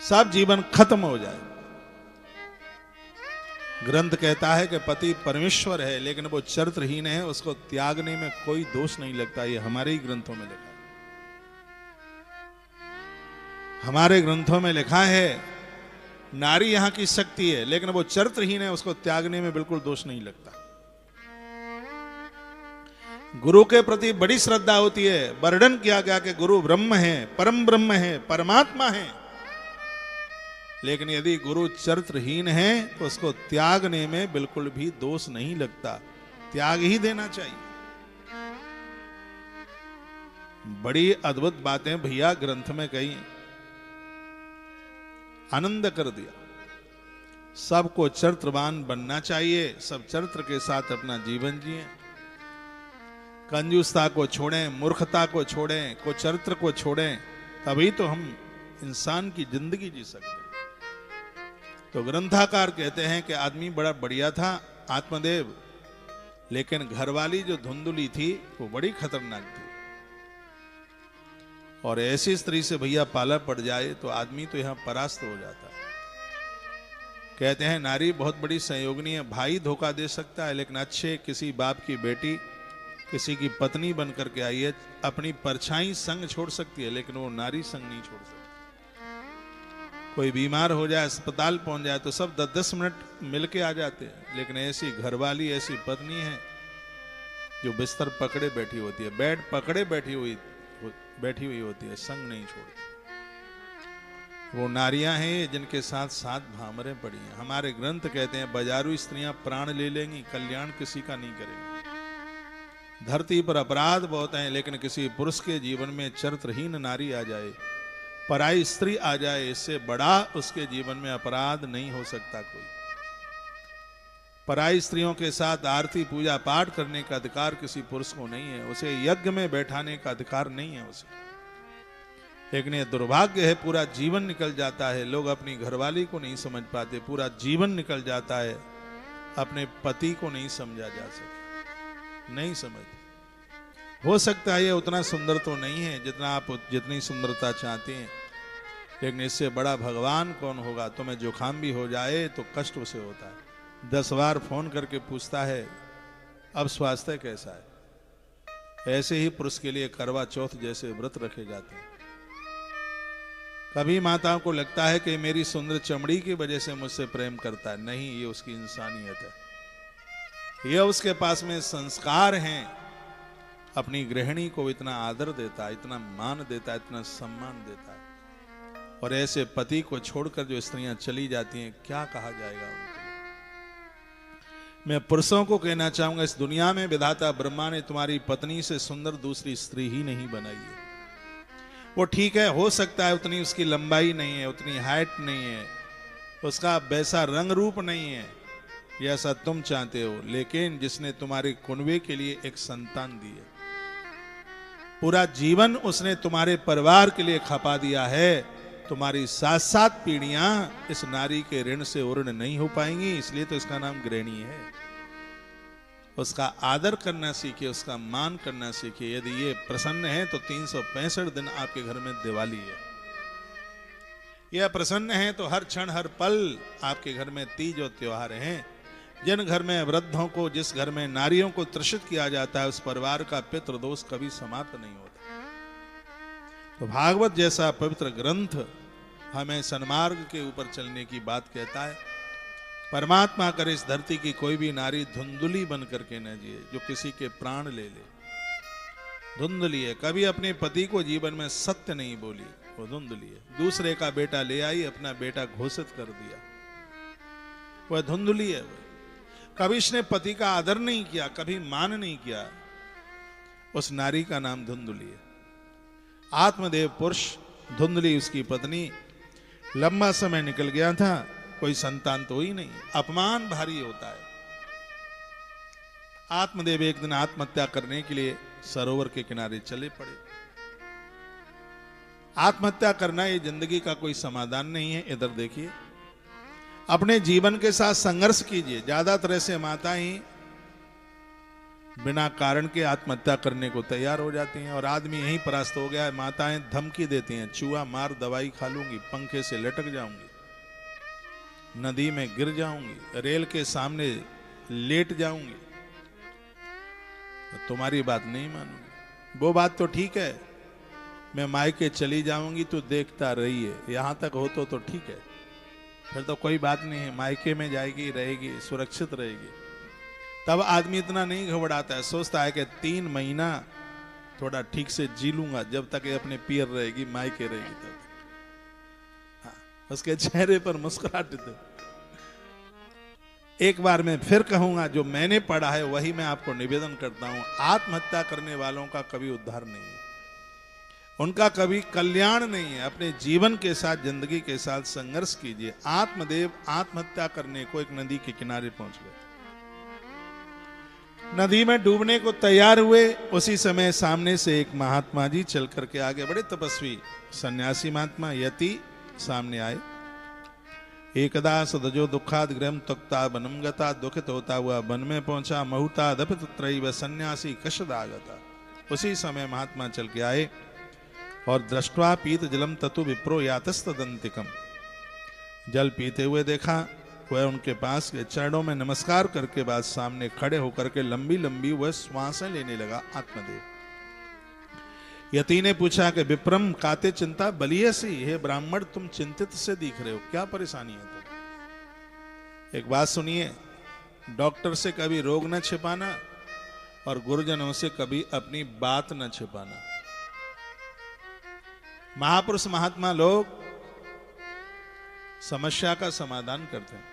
सब जीवन खत्म हो जाए। ग्रंथ कहता है कि पति परमेश्वर है लेकिन वो चरित्रहीन है, उसको त्यागने में कोई दोष नहीं लगता। ये हमारे ही ग्रंथों में लिखा है। हमारे ग्रंथों में लिखा है नारी यहां की शक्ति है लेकिन वो चरित्रहीन है, उसको त्यागने में बिल्कुल दोष नहीं लगता। गुरु के प्रति बड़ी श्रद्धा होती है। वर्णन किया गया कि गुरु ब्रह्म है, परम ब्रह्म है, परमात्मा है, लेकिन यदि गुरु चरित्रहीन है तो उसको त्यागने में बिल्कुल भी दोष नहीं लगता, त्याग ही देना चाहिए। बड़ी अद्भुत बातें भैया ग्रंथ में कही, आनंद कर दिया। सबको चरित्रवान बनना चाहिए, सब चरित्र के साथ अपना जीवन जिए। कंजूसता को छोड़ें, मूर्खता को छोड़ें, को चरित्र को छोड़ें, तभी तो हम इंसान की जिंदगी जी सकते हैं। तो ग्रंथाकार कहते हैं कि आदमी बड़ा बढ़िया था आत्मदेव, लेकिन घरवाली जो धुंधली थी वो बड़ी खतरनाक थी। और ऐसी स्त्री से भैया पाला पड़ जाए तो आदमी तो यहां परास्त हो जाता है। कहते हैं नारी बहुत बड़ी संयोगनी है, भाई धोखा दे सकता है लेकिन अच्छे किसी बाप की बेटी किसी की पत्नी बन करके आई है, अपनी परछाई संग छोड़ सकती है लेकिन वो नारी संग नहीं छोड़ सकती। कोई बीमार हो जाए, अस्पताल पहुंच जाए तो सब 10-10 मिनट मिलके आ जाते हैं, लेकिन ऐसी घरवाली, ऐसी पत्नी है जो बिस्तर पकड़े बैठी होती है, बेड पकड़े बैठी हुई होती है, संग नहीं छोड़ती। वो नारियां हैं जिनके साथ साथ भामरें पड़ी हैं। हमारे ग्रंथ कहते हैं बाजारू स्त्रियां प्राण ले लेंगी, कल्याण किसी का नहीं करेंगी। धरती पर अपराध बहुत हैं, लेकिन किसी पुरुष के जीवन में चरित्रहीन नारी आ जाए, पराई स्त्री आ जाए, इससे बड़ा उसके जीवन में अपराध नहीं हो सकता कोई। पराई स्त्रियों के साथ आरती पूजा पाठ करने का अधिकार किसी पुरुष को नहीं है, उसे यज्ञ में बैठाने का अधिकार नहीं है उसे। लेकिन ये दुर्भाग्य है, पूरा जीवन निकल जाता है, लोग अपनी घरवाली को नहीं समझ पाते, पूरा जीवन निकल जाता है, अपने पति को नहीं समझा जा सकता, नहीं समझते। हो सकता है ये उतना सुंदर तो नहीं है जितना आप जितनी सुंदरता चाहते हैं, लेकिन इससे बड़ा भगवान कौन होगा। तुम्हें जुकाम भी हो जाए तो कष्ट उसे होता है, 10 बार फोन करके पूछता है अब स्वास्थ्य कैसा है। ऐसे ही पुरुष के लिए करवा चौथ जैसे व्रत रखे जाते हैं। कभी माताओं को लगता है कि मेरी सुंदर चमड़ी की वजह से मुझसे प्रेम करता है, नहीं, ये उसकी इंसानियत है, ये उसके पास में संस्कार हैं। अपनी गृहिणी को इतना आदर देता है, इतना मान देता है, इतना सम्मान देता है, और ऐसे पति को छोड़कर जो स्त्रियां चली जाती हैं, क्या कहा जाएगा उनको। मैं पुरुषों को कहना चाहूंगा, इस दुनिया में विधाता ब्रह्मा ने तुम्हारी पत्नी से सुंदर दूसरी स्त्री ही नहीं बनाई है। वो ठीक है, हो सकता है उतनी उसकी लंबाई नहीं है, उतनी हाइट नहीं है, उसका वैसा रंग रूप नहीं है जैसा तुम चाहते हो, लेकिन जिसने तुम्हारे कुनबे के लिए एक संतान दी है, पूरा जीवन उसने तुम्हारे परिवार के लिए खपा दिया है, तुम्हारी 7-7 पीढ़ियां इस नारी के ऋण से उर्ण नहीं हो पाएंगी, इसलिए तो इसका नाम गृहिणी है। उसका आदर करना सीखिए, उसका मान करना सीखिए। यदि ये प्रसन्न है तो 365 दिन आपके घर में दिवाली है। यह प्रसन्न है तो हर क्षण हर पल आपके घर में तीज और त्योहार हैं। जिन घर में वृद्धों को, जिस घर में नारियों को त्रिषित किया जाता है, उस परिवार का पितृदोष कभी समाप्त नहीं होता। तो भागवत जैसा पवित्र ग्रंथ हमें सन्मार्ग के ऊपर चलने की बात कहता है। परमात्मा करे इस धरती की कोई भी नारी धुंधुली बन करके न जिए, जो किसी के प्राण ले ले। धुंधली है, कभी अपने पति को जीवन में सत्य नहीं बोली, वो धुंधली है। दूसरे का बेटा ले आई, अपना बेटा घोषित कर दिया, वह धुंधली है। कभी इसने पति का आदर नहीं किया, कभी मान नहीं किया, उस नारी का नाम धुंधली है। आत्मदेव पुरुष, धुंधली उसकी पत्नी। लंबा समय निकल गया था, कोई संतान तो ही नहीं, अपमान भारी होता है। आत्मदेव एक दिन आत्महत्या करने के लिए सरोवर के किनारे चले पड़े। आत्महत्या करना ये जिंदगी का कोई समाधान नहीं है। इधर देखिए, अपने जीवन के साथ संघर्ष कीजिए। ज्यादातर ऐसे माताएं बिना कारण के आत्महत्या करने को तैयार हो जाती हैं, और आदमी यहीं परास्त हो गया है। माताएं धमकी देती हैं, चूहा मार दवाई खा लूंगी, पंखे से लटक जाऊंगी, नदी में गिर जाऊंगी, रेल के सामने लेट जाऊंगी, तो तुम्हारी बात नहीं मानूंगी। वो बात तो ठीक है, मैं मायके चली जाऊंगी तो देखता रहिए, यहां तक हो तो ठीक है, फिर तो कोई बात नहीं है, मायके में जाएगी, रहेगी, सुरक्षित रहेगी। तब आदमी इतना नहीं घबराता है, सोचता है कि 3 महीना थोड़ा ठीक से जी लूंगा, जब तक ये अपने पियर रहेगी, मायके रहेगी तब। उसके चेहरे पर मुस्कुराहट दो। एक बार मैं फिर कहूंगा, जो मैंने पढ़ा है वही मैं आपको निवेदन करता हूं। आत्महत्या करने वालों का कभी उद्धार नहीं है, उनका कभी कल्याण नहीं है। अपने जीवन के साथ, जिंदगी के साथ संघर्ष कीजिए। आत्मदेव आत्महत्या करने को एक नदी के किनारे पहुंच गए, नदी में डूबने को तैयार हुए। उसी समय सामने से एक महात्मा जी चल करके आगे, बड़े तपस्वी सन्यासी महात्मा यति सामने आए। एकदा सदजो दुखाद गृहम त्यक्ता वनम गता, दुखित होता हुआ वन में पहुंचा। महुता दपित त्रयीव सन्यासी कशदागता। उसी समय महात्मा चल के आए और दृष्ट्वा पीत जलम ततु विप्रो यातस्तदंतिकम, जल पीते हुए देखा वह उनके पास के चरणों में नमस्कार करके बाद सामने खड़े होकर के लंबी लंबी वह श्वासें लेने लगा आत्मदेव। यति ने पूछा कि विप्रम काते चिंता बलिए सी, हे ब्राह्मण तुम चिंतित से दिख रहे हो, क्या परेशानी है तुम? एक बात सुनिए, डॉक्टर से कभी रोग न छिपाना और गुरुजनों से कभी अपनी बात न छिपाना। महापुरुष महात्मा लोग समस्या का समाधान करते हैं।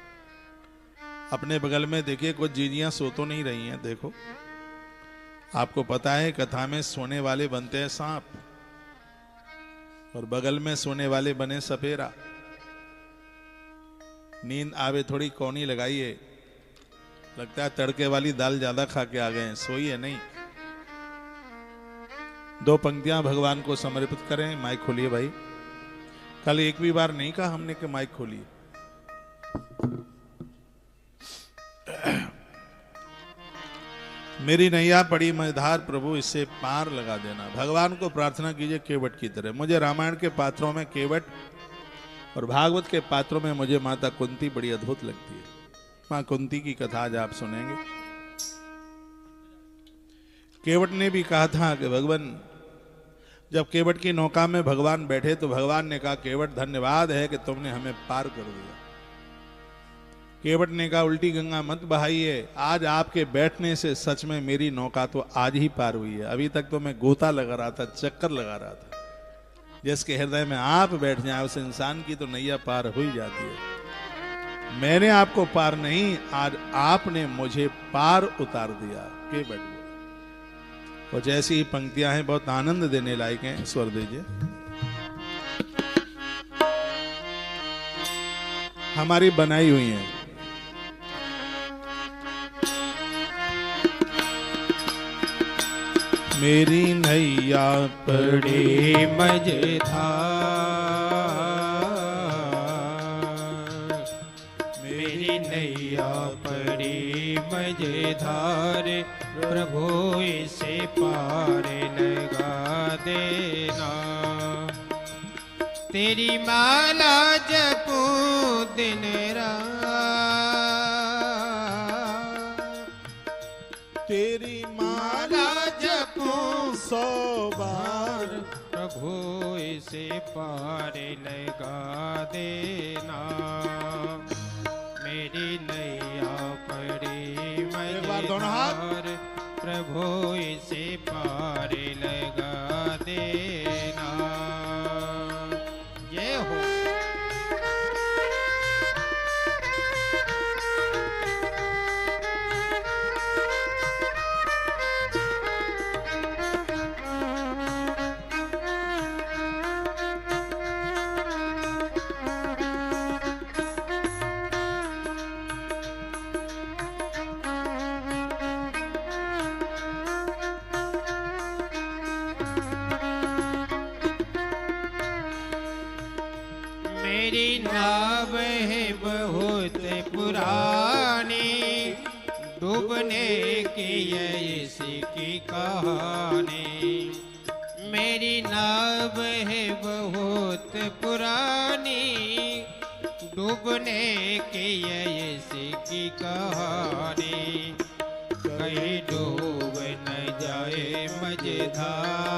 अपने बगल में देखिए कुछ जीजियां सो तो नहीं रही हैं। देखो, आपको पता है कथा में सोने वाले बनते हैं सांप और बगल में सोने वाले बने सपेरा। नींद आवे थोड़ी कौनी लगाइए, लगता है तड़के वाली दाल ज्यादा खा के आ गए हैं, सोइए नहीं। 2 पंक्तियां भगवान को समर्पित करें। माइक खोलिए भाई। कल एक भी बार नहीं कहा हमने कि माइक खोलिए। मेरी नैया पड़ी मझधार प्रभु, इससे पार लगा देना। भगवान को प्रार्थना कीजिए केवट की तरह। मुझे रामायण के पात्रों में केवट और भागवत के पात्रों में मुझे माता कुंती बड़ी अद्भुत लगती है। मां कुंती की कथा आज आप सुनेंगे। केवट ने भी कहा था कि भगवान, जब केवट की नौका में भगवान बैठे तो भगवान ने कहा केवट धन्यवाद है कि तुमने हमें पार कर दिया। केवट ने कहा उल्टी गंगा मत बहाइए, आज आपके बैठने से सच में मेरी नौका तो आज ही पार हुई है। अभी तक तो मैं गोता लगा रहा था, चक्कर लगा रहा था। जिसके हृदय में आप बैठ जाए उस इंसान की तो नैया पार हो ही जाती है। मैंने आपको पार नहीं, आज आपने मुझे पार उतार दिया। केवट कुछ ऐसी ही पंक्तियां हैं, बहुत आनंद देने लायक हैं। स्वर दीजिए। हमारी बनाई हुई हैं। मेरी नैया पड़ी मझधार, मेरी नैया पड़ी मझधार, प्रभु इसे पार लगा देना। तेरी माला जपूं दिन रात, तेरी माला जपूं 100 बार, प्रभु इसे पार लगा देना। मेरी नैया पड़ी मझधार, प्रभु इसे पार लगा देना। ये हो मेरी नाव है बहुत पुरानी, डूबने की है इसकी कहानी। मेरी नाव है बहुत पुरानी, डूबने की है इसकी कहानी। कहीं डूब न जाए मझधार,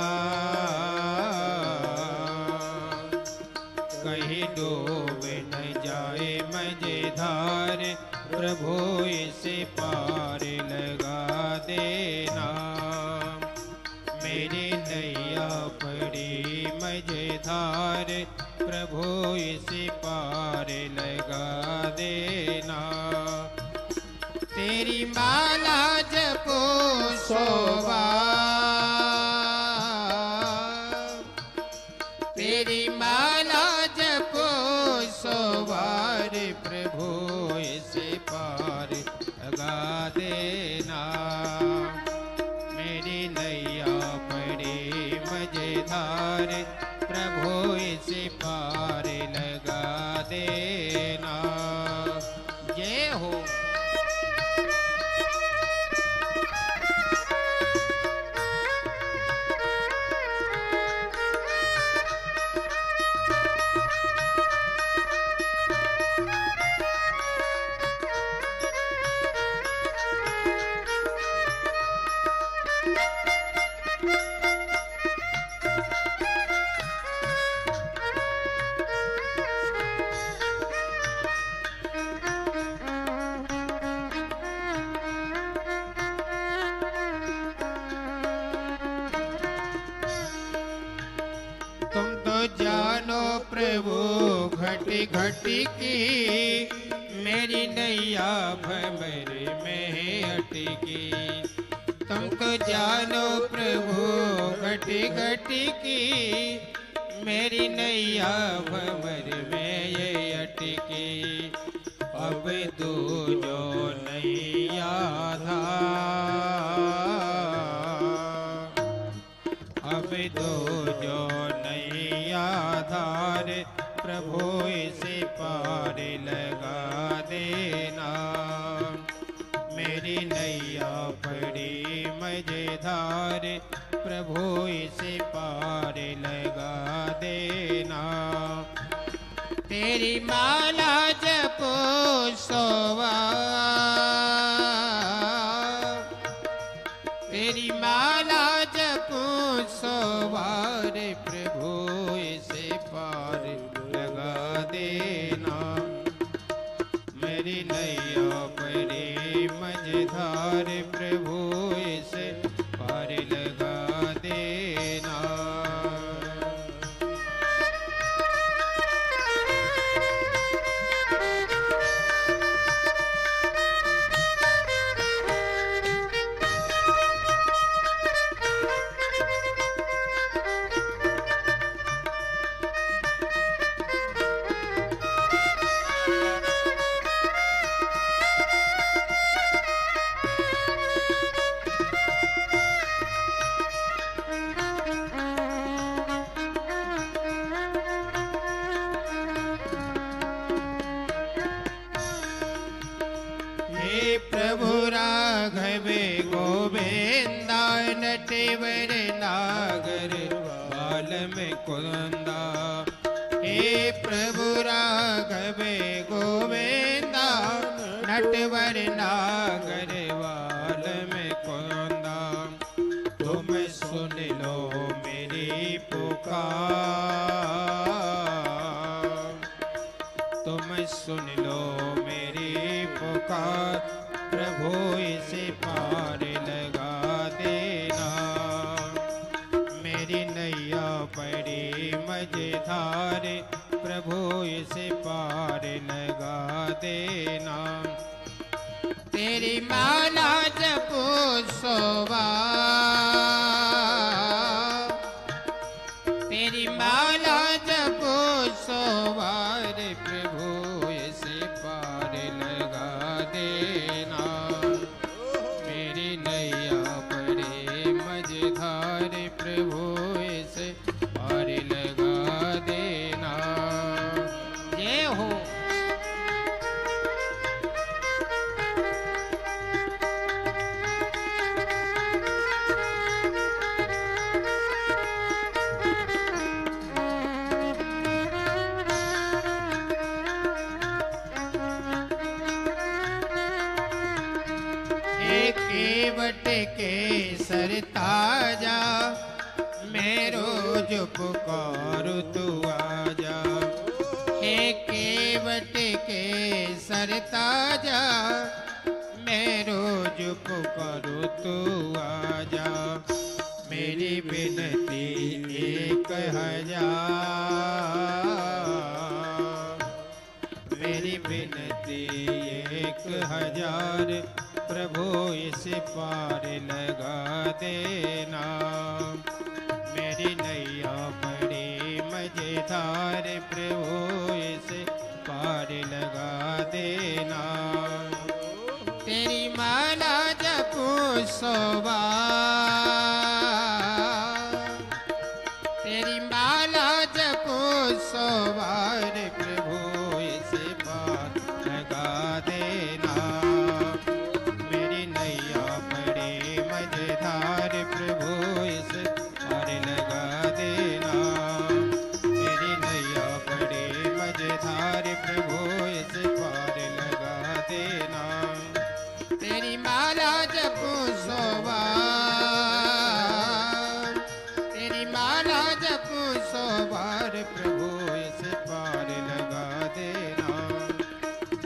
कहीं डूब न जाए मझधार, प्रभु इसे पार लगा देना। मेरी नैया पड़ी मझधार, प्रभु इसे पार लगा देना। तेरी माला जपो 100 बार, तेरी माला जपो 100 बार, प्रभु इसे पार लगा देना। मेरी नैया पड़ी मझधार, प्रभु इसे पार लगा देना। ये हो घट घट की मेरी नैया भंवर में अटकी। तुमको जानो प्रभु घट घट की मेरी नैया भंवर में ये अटकी। अब दूजो नैया अब दूजो नैया धार प्रभु इसे पार लगा देना। मेरी नैया बड़ी मजेदार प्रभु इसे पार लगा देना। तेरी माला जपो सोवा तेरी माला जपो सोवार प्रभु इसे पार लगा देना। मेरी नैया बड़ी मजेदार प्रभु इसे पार लगा देना। प्रभु राघव गोविंदा नटवर नागर बाल में कुंदा। हे प्रभु राघव गोविंदा नटवर नागर बाल में कुंदा। तुम सुन लो मेरी पुकार तुम सुन लो मेरी पुकार प्रभु इसे पार लगा देना। मेरी नैया बड़ी मजेदार प्रभु इसे पार लगा देना। तेरी माला जपो सोवा तेरी माला जपो सोवार प्रभु इसे पार लगा देना। मेरी नैया बड़े मजेदार प्रभु इसे पार लगा देना। जय हो। केवट के सर ताजा मैं रोज पुकारू तू आजा। हे केवट के सर ताजा मैं रोज पुकारू तू आजा। मेरी विनती 1000 मेरी विनती 1000 प्रभु इसे पार लगा देना। मेरी नैया बड़ी मजेदार प्रभु इसे पार लगा देना। तेरी माला जपो सोवा तेरी माला जपो सोवार प्रभु इसे पार लगा देना। मेरी नैया बड़ी मजेदार प्रभु इसे पार लगा देना। मेरी नैया बड़ी मजेदार प्रभु इसे पार लगा देना। तेरी माला जपो सोवा तेरी माला जपो सोवार प्रभु इसे पार लगा देना।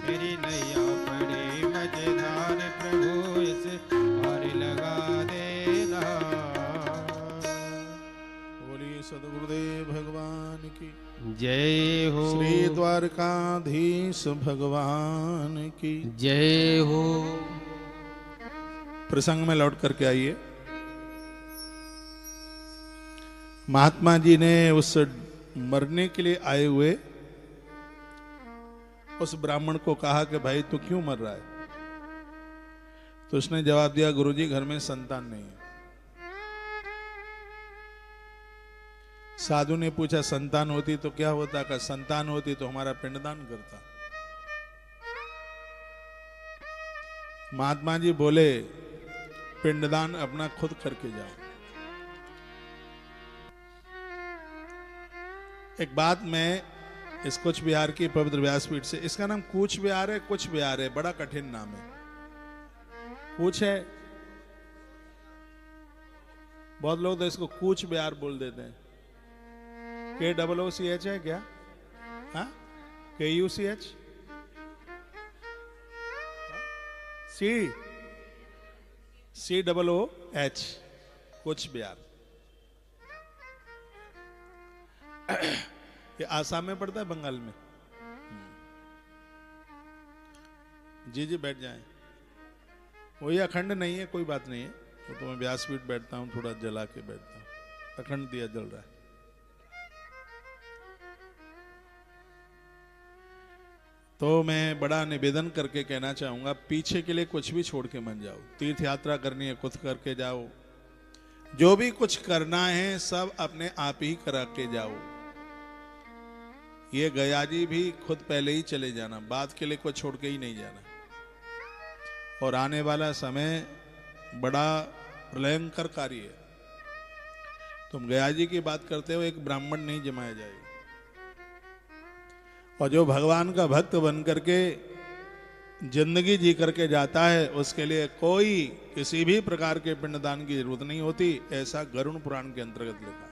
मेरी नैया बड़ी मजेदार प्रभु इसे पार लगा देना। बोलिए सद्गुरुदेव भगवान की। जय हो। श्री द्वारकाधीश भगवान की जय हो। प्रसंग में लौट करके आइए। महात्मा जी ने उस मरने के लिए आए हुए उस ब्राह्मण को कहा कि भाई तू क्यों मर रहा है? तो उसने जवाब दिया, गुरुजी घर में संतान नहीं है। साधु ने पूछा संतान होती तो क्या होता? का संतान होती तो हमारा पिंडदान करता। महात्मा जी बोले पिंडदान अपना खुद करके जाओ। एक बात मैं इस कुछ बिहार की पवित्र व्यासपीठ से, इसका नाम कूच बिहार है, कुछ बिहार है, बड़ा कठिन नाम है। कूच है, बहुत लोग तो इसको कूच बिहार बोल देते हैं। KOOCH है क्या? हाँ, KUCH COOH, कुछ बिहार। ये आसाम में पड़ता है, बंगाल में। जी जी बैठ जाएं। वही अखंड नहीं है, कोई बात नहीं है। तो मैं व्यासपीठ बैठता हूँ, थोड़ा जला के बैठता हूँ। अखंड दिया जल रहा है। तो मैं बड़ा निवेदन करके कहना चाहूंगा, पीछे के लिए कुछ भी छोड़ के मत जाओ। तीर्थ यात्रा करनी है, खुद करके जाओ। जो भी कुछ करना है सब अपने आप ही करा के जाओ। ये गया जी भी खुद पहले ही चले जाना, बाद के लिए कुछ छोड़ के ही नहीं जाना। और आने वाला समय बड़ा प्रलयंकर कार्य है। तुम गया जी की बात करते हो, एक ब्राह्मण नहीं जमाया जाएगा। और जो भगवान का भक्त बन करके जिंदगी जी करके जाता है, उसके लिए कोई किसी भी प्रकार के पिंडदान की जरूरत नहीं होती। ऐसा गरुड़ पुराण के अंतर्गत लिखा।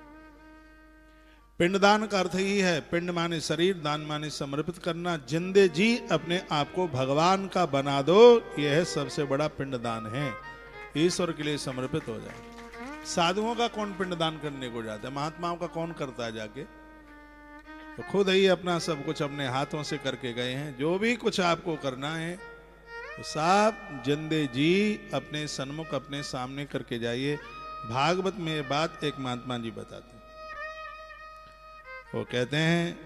पिंडदान का अर्थ ही है, पिंड माने शरीर, दान माने समर्पित करना। जिंदे जी अपने आप को भगवान का बना दो, यह सबसे बड़ा पिंडदान है। ईश्वर के लिए समर्पित हो जाए। साधुओं का कौन पिंडदान करने को जाता है? महात्माओं का कौन करता है जाके? तो खुद ही अपना सब कुछ अपने हाथों से करके गए हैं। जो भी कुछ आपको करना है तो सब जिंदे जी अपने सन्मुख, अपने सामने करके जाइए। भागवत में ये बात एक महात्मा जी बताते हैं। वो कहते हैं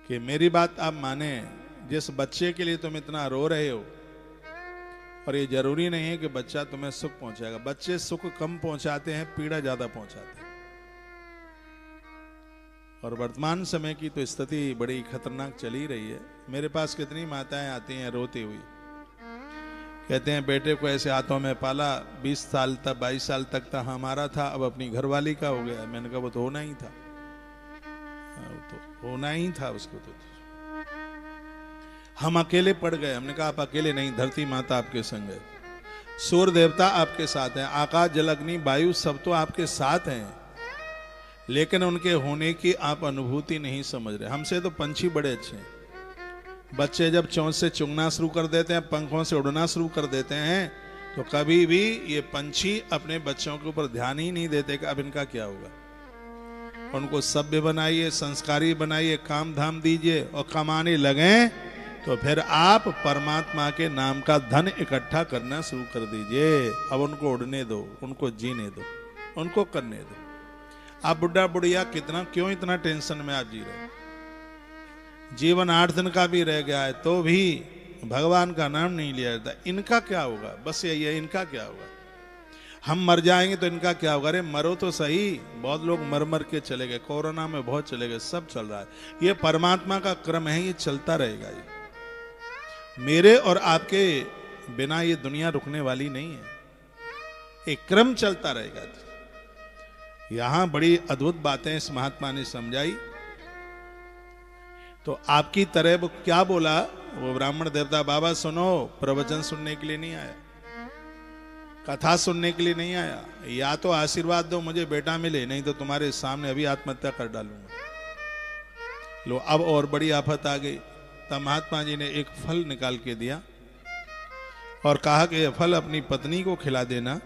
कि मेरी बात आप माने, जिस बच्चे के लिए तुम इतना रो रहे हो, और ये जरूरी नहीं है कि बच्चा तुम्हें सुख पहुंचाएगा। बच्चे सुख कम पहुंचाते हैं, पीड़ा ज्यादा पहुंचाते हैं। और वर्तमान समय की तो स्थिति बड़ी खतरनाक चली रही है। मेरे पास कितनी माताएं आती हैं रोती हुई, कहते हैं बेटे को ऐसे हाथों में पाला, 20 साल तक 22 साल तक था हमारा था, अब अपनी घरवाली का हो गया। मैंने कहा वो तो होना ही था, तो होना ही था उसको। तो हम अकेले पड़ गए। हमने कहा आप अकेले नहीं, धरती माता आपके संग है, सूर्य देवता आपके साथ हैं, आकाश जल अग्नि वायु सब तो आपके साथ हैं, लेकिन उनके होने की आप अनुभूति नहीं समझ रहे। हमसे तो पंछी बड़े अच्छे हैं। बच्चे जब चोंच से चुगना शुरू कर देते हैं, पंखों से उड़ना शुरू कर देते हैं, तो कभी भी ये पंछी अपने बच्चों के ऊपर ध्यान ही नहीं देते कि अब इनका क्या होगा। उनको सभ्य बनाइए, संस्कारी बनाइए, काम धाम दीजिए, और कमाने लगे तो फिर आप परमात्मा के नाम का धन इकट्ठा करना शुरू कर दीजिए। अब उनको उड़ने दो, उनको जीने दो, उनको करने दो। आप बुढ़ा बुढ़िया कितना क्यों इतना टेंशन में आप जी रहे? जीवन 8 दिन का भी रह गया है तो भी भगवान का नाम नहीं लिया जाता। इनका क्या होगा? बस यही है, इनका क्या होगा? हम मर जाएंगे तो इनका क्या होगा? अरे मरो तो सही। बहुत लोग मर मर के चले गए, कोरोना में बहुत चले गए, सब चल रहा है। ये परमात्मा का क्रम है, ये चलता रहेगा। ये मेरे और आपके बिना ये दुनिया रुकने वाली नहीं है। एक क्रम चलता रहेगा। यहां बड़ी अद्भुत बातें इस महात्मा ने समझाई। तो आपकी तरह वो क्या बोला? वो ब्राह्मण देवता, बाबा सुनो, प्रवचन सुनने के लिए नहीं आया, कथा सुनने के लिए नहीं आया, या तो आशीर्वाद दो मुझे बेटा मिले, नहीं तो तुम्हारे सामने अभी आत्महत्या कर डालूंगा। लो अब और बड़ी आफत आ गई। तब महात्मा जी ने एक फल निकाल के दिया और कहा कि यह फल अपनी पत्नी को खिला देना,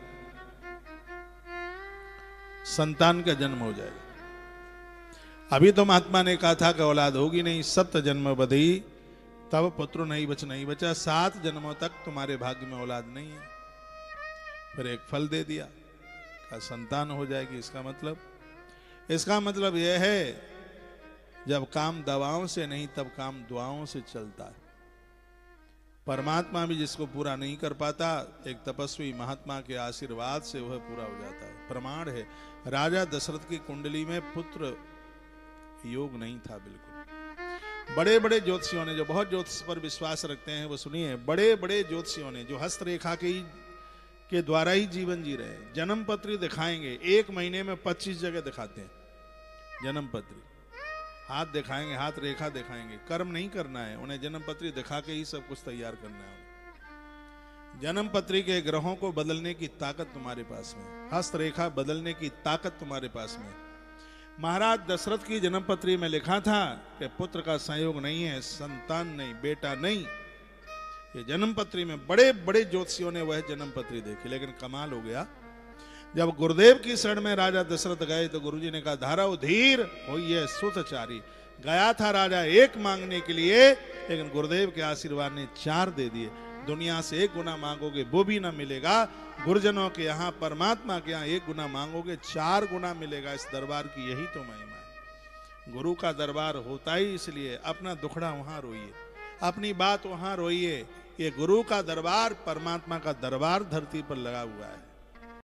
संतान का जन्म हो जाएगा। अभी तो महात्मा ने कहा था कि औलाद होगी नहीं, 7 जन्म बधी तब पुत्र नहीं बचा, 7 जन्मों तक तुम्हारे भाग्य में औलाद नहीं है। फिर एक फल दे दिया, कहा संतान हो जाएगी। इसका मतलब यह है जब काम दवाओं से नहीं तब काम दुआओं से चलता है। परमात्मा भी जिसको पूरा नहीं कर पाता, एक तपस्वी महात्मा के आशीर्वाद से वह पूरा हो जाता है। प्रमाण है, राजा दशरथ की कुंडली में पुत्र योग नहीं था बिल्कुल। बड़े बड़े ज्योतिषियों ने, जो बहुत ज्योतिष पर विश्वास रखते हैं, वो सुनिए, बड़े बड़े ज्योतिषियों ने जो हस्तरेखा के द्वारा ही जीवन जी रहे, जन्म पत्री दिखाएंगे, 1 महीने में 25 जगह दिखाते हैं जन्म पत्री। हाथ दिखाएंगे, हाथ रेखा दिखाएंगे, कर्म नहीं करना है उन्हें, जन्म पत्री दिखा के ही सब कुछ तैयार करना है उन्हें। जन्म पत्री के ग्रहों को बदलने की ताकत तुम्हारे पास में, हस्तरेखा बदलने की ताकत तुम्हारे पास में। महाराज दशरथ की जन्म पत्री में लिखा था कि पुत्र का संयोग नहीं है, संतान नहीं, बेटा नहीं। ये जन्म पत्री में बड़े बड़े ज्योतिषियों ने वह जन्म पत्री देखी। लेकिन कमाल हो गया, जब गुरुदेव की शरण में राजा दशरथ गए तो गुरुजी ने कहा धाराओ धीर होइए सुतचारी। गया था राजा 1 मांगने के लिए, लेकिन गुरुदेव के आशीर्वाद ने 4 दे दिए। दुनिया से 1 गुना मांगोगे वो भी ना मिलेगा, गुरुजनों के यहाँ, परमात्मा के यहाँ 1 गुना मांगोगे 4 गुना मिलेगा। इस दरबार की यही तो महिमा है। गुरु का दरबार होता ही इसलिए, अपना दुखड़ा वहां रोइए, अपनी बात वहां रोइए। ये गुरु का दरबार, परमात्मा का दरबार धरती पर लगा हुआ है।